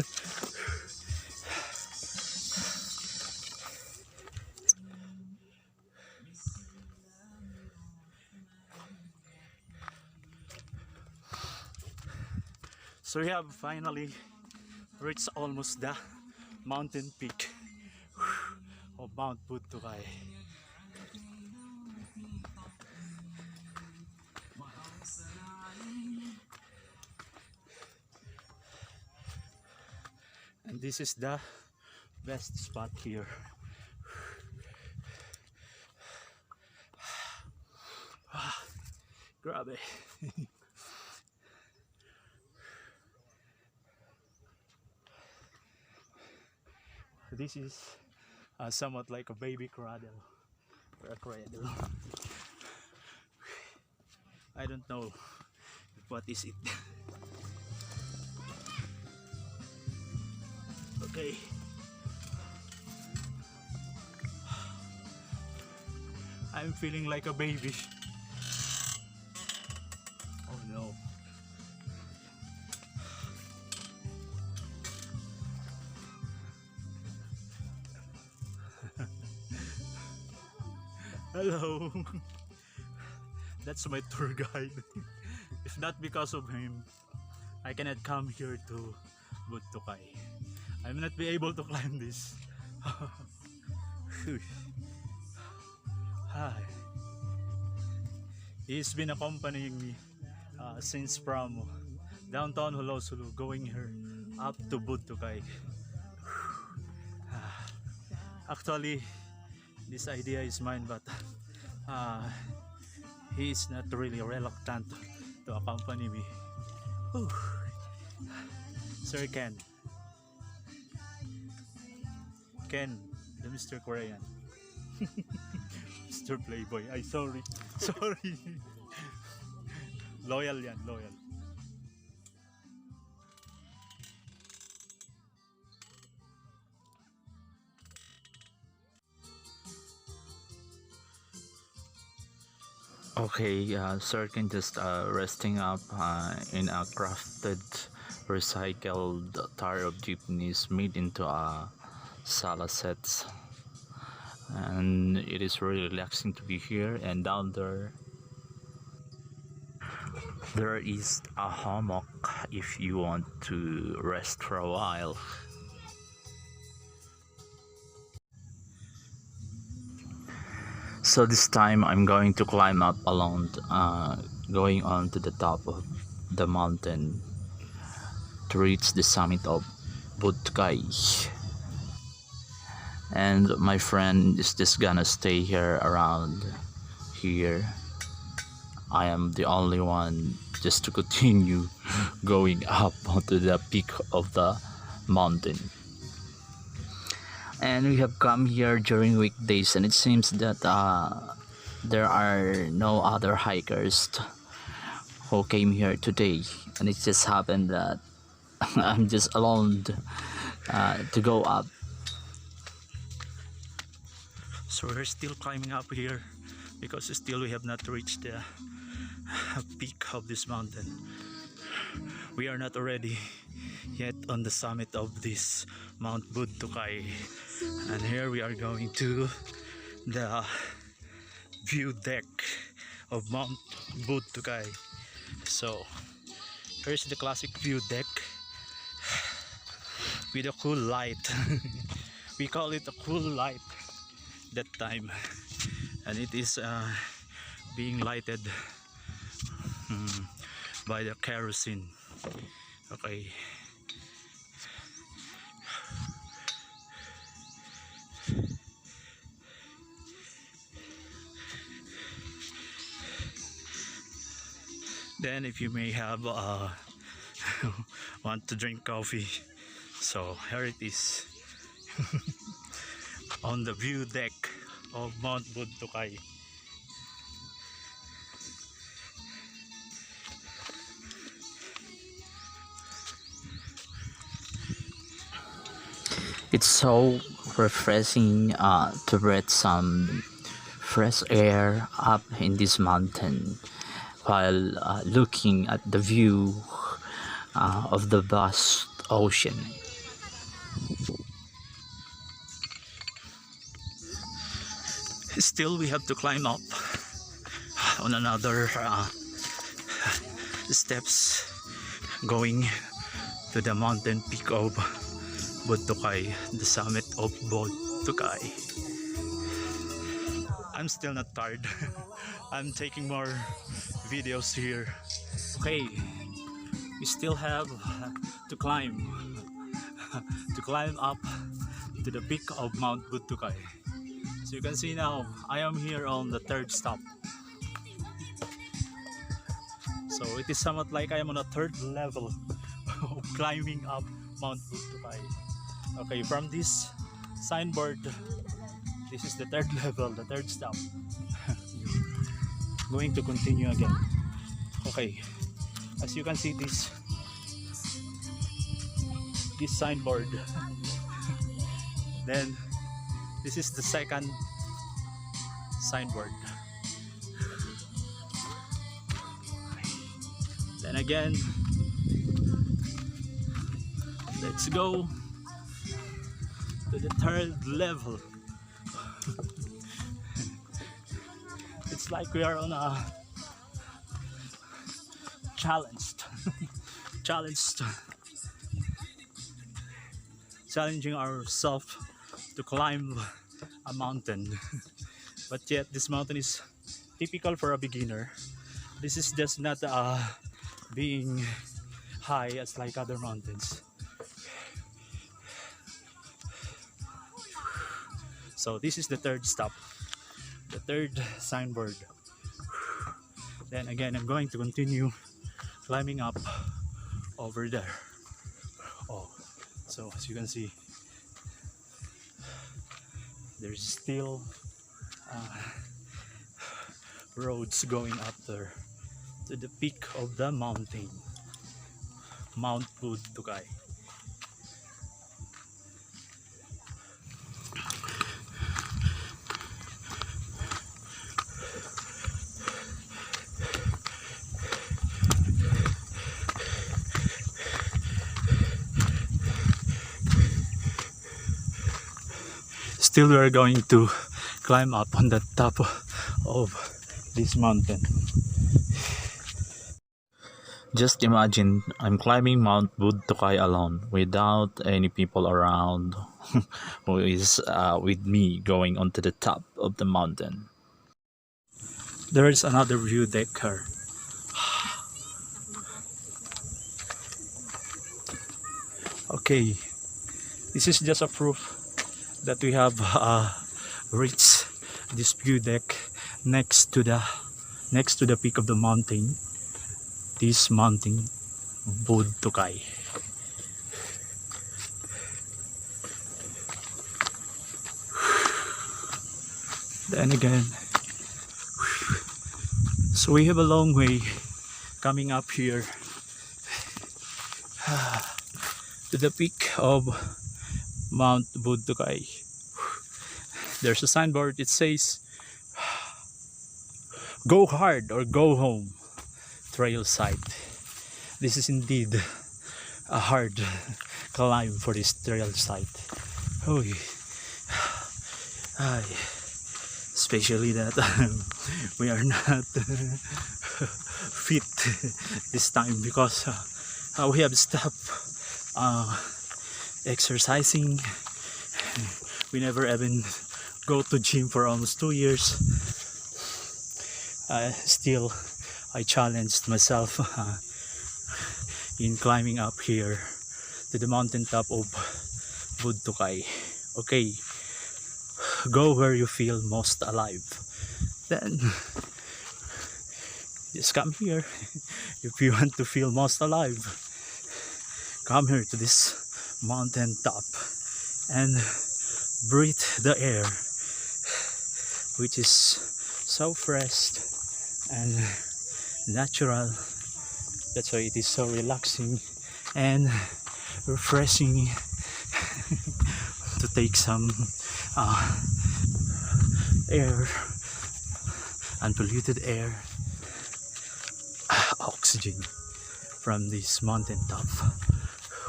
So we have finally reached almost the mountain peak of Mount Budukai. And this is the best spot here. Grabe. This is somewhat like a baby cradle or a cradle. I don't know what is it. Okay. I'm feeling like a baby. Oh no. Hello. That's my tour guide. If not because of him, I cannot come here to Budukai. I will not be able to climb this. Hi. He's been accompanying me since from downtown Sulu going here up to Budukai. Actually, this idea is mine, but he is not really reluctant to accompany me. Whew. Sir Ken, the Mr. Korean, Mr. Playboy. Ay, sorry. Loyal yan, loyal. Okay, Sir Ken just resting up in a crafted recycled tire of jeepneys made into a sala sets, and it is really relaxing to be here. And down there is a hammock if you want to rest for a while. So this time I'm going to climb up along, going on to the top of the mountain to reach the summit of Budukai. And my friend is just gonna stay here around here. I am the only one just to continue going up onto the peak of the mountain. And we have come here during weekdays, and it seems that there are no other hikers who came here today, and it just happened that I'm just alone to go up. So we're still climbing up here because still we have not reached the peak of this mountain. We are not already yet on the summit of this Mount Budukai, and here we are going to the view deck of Mount Budukai. So here's the classic view deck with a cool light. We call it a cool light that time, and it is being lighted by the kerosene. Okay. Then if you may have want to drink coffee, so here it is on the view deck of Mount Budukai. It's so refreshing to breathe some fresh air up in this mountain while looking at the view of the vast ocean. Still we have to climb up on another steps going to the mountain peak of Budukai, the summit of Budukai. I'm still not tired. I'm taking more videos here. Okay, we still have to climb up to the peak of Mount Budukai. So you can see now I am here on the third stop. So it is somewhat like I am on a third level of climbing up Mount Budukai. Okay, from this signboard, this is the third level, the third stop. Going to continue again. Okay, as you can see this signboard. Then this is the second signboard. Then again, let's go to the third level. It's like we are on a challenged challenging ourselves to climb a mountain. But yet this mountain is typical for a beginner. This is just not being high as like other mountains. So this is the third stop, the third signboard. Then again, I'm going to continue climbing up over there. Oh, so as you can see, there's still roads going up there to the peak of the mountain, Mount Budukai. Still, we are going to climb up on the top of this mountain. Just imagine I'm climbing Mount Budukai alone without any people around who is with me going onto the top of the mountain. There is another view deck here. Okay, this is just a proof that we have reached this view deck next to the peak of the mountain, this mountain Budukai. Then again, so we have a long way coming up here to the peak of Mount Budukai. There's a signboard, it says "Go hard or go home, trail site." This is indeed a hard climb for this trail site. Oh, especially that we are not fit this time because we have stopped exercising. We never even go to gym for almost 2 years. Still, I challenged myself in climbing up here to the mountain top of Budukai. Okay, go where you feel most alive. Then just come here. If you want to feel most alive, come here to this mountain top and breathe the air, which is so fresh and natural. That's why it is so relaxing and refreshing to take some air, unpolluted air, oxygen from this mountain top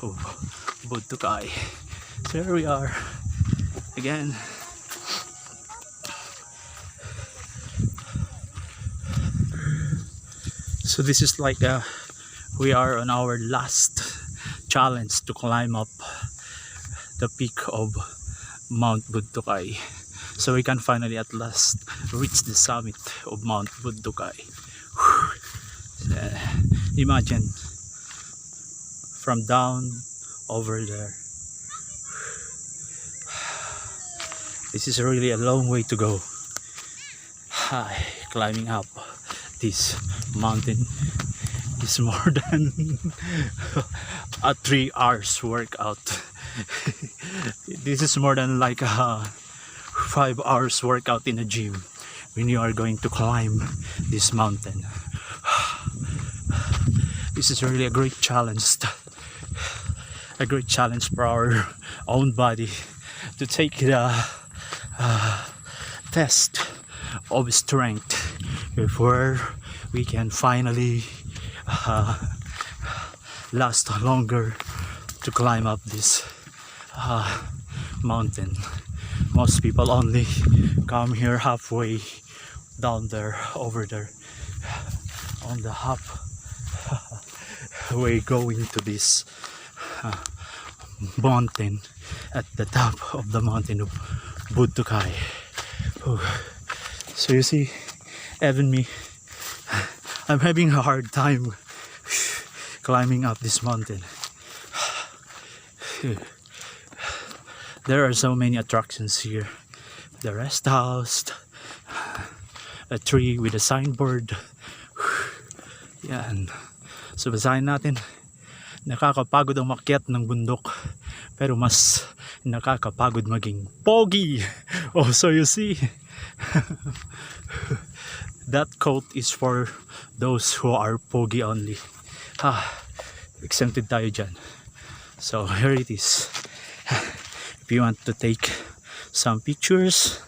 of Budukai. So here we are again. So this is like we are on our last challenge to climb up the peak of Mount Budukai, so we can finally at last reach the summit of Mount Budukai. Imagine from down over there. This is really a long way to go. Climbing up this mountain is more than a 3 hours workout. This is more than like a 5 hours workout in a gym when you are going to climb this mountain. This is really a great challenge. A great challenge for our own body to take the test of strength before we can finally last longer to climb up this mountain. Most people only come here halfway down there, over there, on the halfway going to this mountain at the top of the mountain of Budukai. So you see, even me, I'm having a hard time climbing up this mountain. There are so many attractions here. The rest house, a tree with a signboard. Yan. So basahin natin. Nakakapagod ang makyat ng bundok, pero mas nakakapagod maging pogi. Oh, so you see, that quote is for those who are pogi only. Exempted tayo dyan. So here it is. If you want to take some pictures,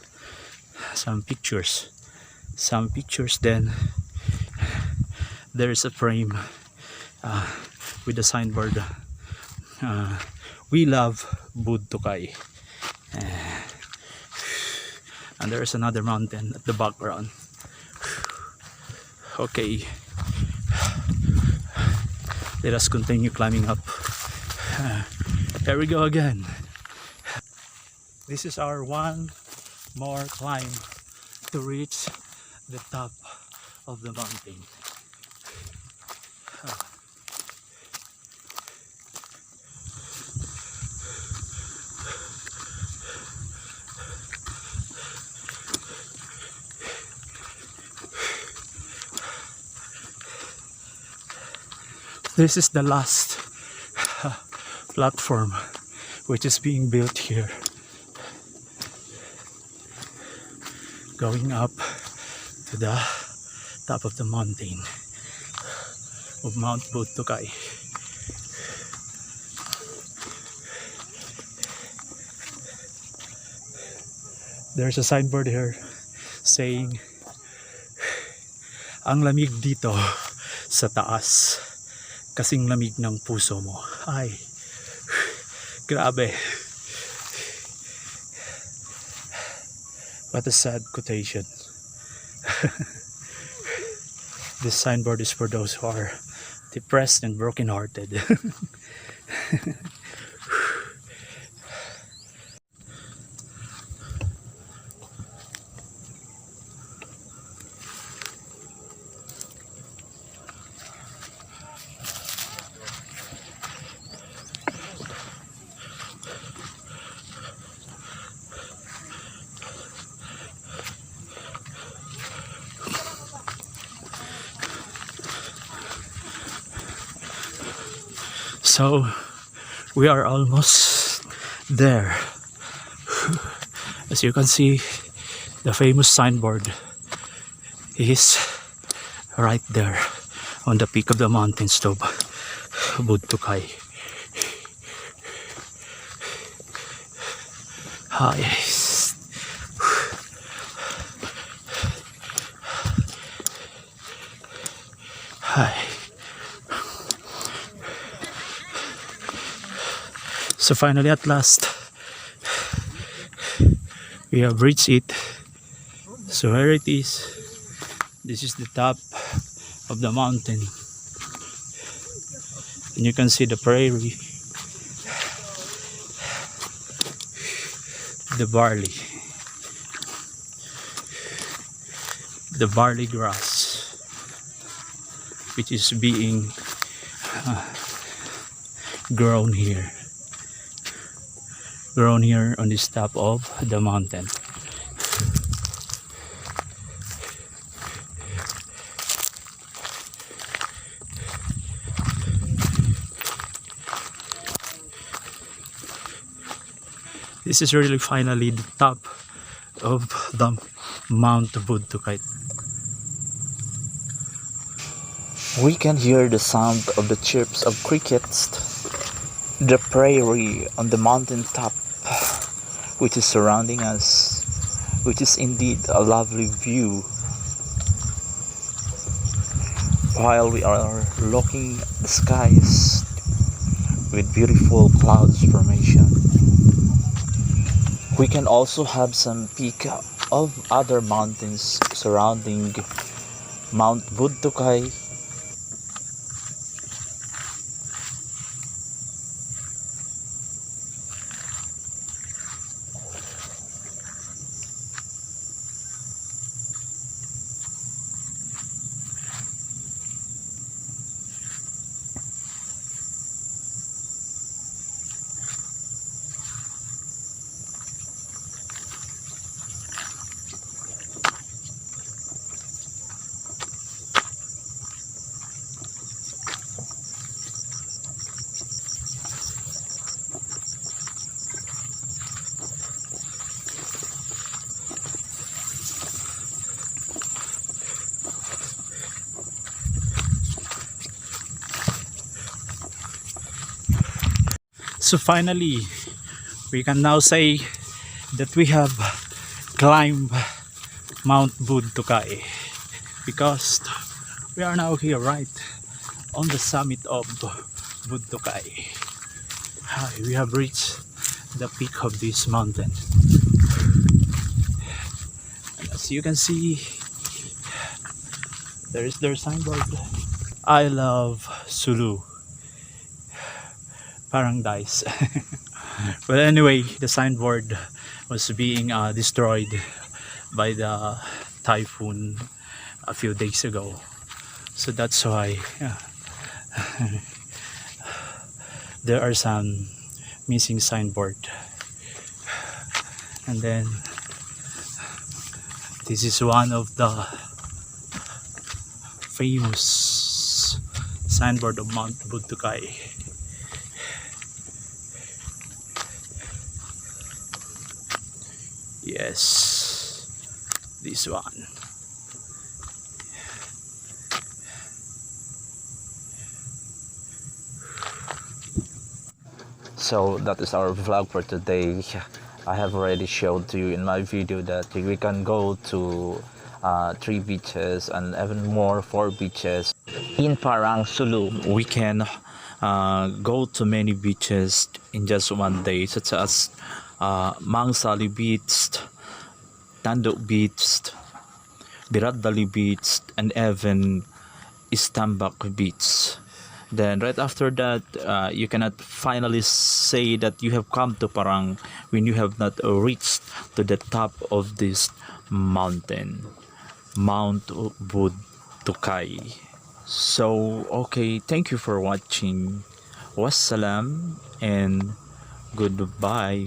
then there is a frame with a signboard. We love Budukai. And there is another mountain at the background. Okay, let us continue climbing up. Here we go again. This is our one more climb to reach the top of the mountain. This is the last platform which is being built here, going up to the top of the mountain of Mount Budukai. There's a signboard here saying, "Ang lamig dito sa taas, kasing lamig ng puso mo." Ay, grabe. What a sad quotation. This signboard is for those who are depressed and broken-hearted. So we are almost there. As you can see, the famous signboard is right there on the peak of the mountains of Budukai. Yes. Hi. So finally, at last, we have reached it. So here it is. This is the top of the mountain, and you can see the prairie, the barley grass, which is being grown here on this top of the mountain. This is really finally the top of the Mount Budukai. We can hear the sound of the chirps of crickets, the prairie on the mountain top, which is surrounding us, which is indeed a lovely view. While we are looking at the skies with beautiful clouds formation, we can also have some peak of other mountains surrounding Mount Budukai. So finally, we can now say that we have climbed Mount Budukai, because we are now here right on the summit of Budukai. We have reached the peak of this mountain, and as you can see, there is their signboard, I love Sulu. Parang dice. But anyway, the signboard was being destroyed by the typhoon a few days ago, so that's why there are some missing signboard. And then this is one of the famous signboard of Mount Budukai. Yes, this one. So that is our vlog for today. I have already showed to you in my video that we can go to 3 beaches and even more 4 beaches in Parang Sulu. We can go to many beaches in just one day, such as Mang Sali Beach, Tanduh Beach, Biraddali Beach, and even Istambak Beach. Then right after that, you cannot finally say that you have come to Parang when you have not reached to the top of this mountain, Mount Budukai. So okay, thank you for watching. Wassalam and goodbye.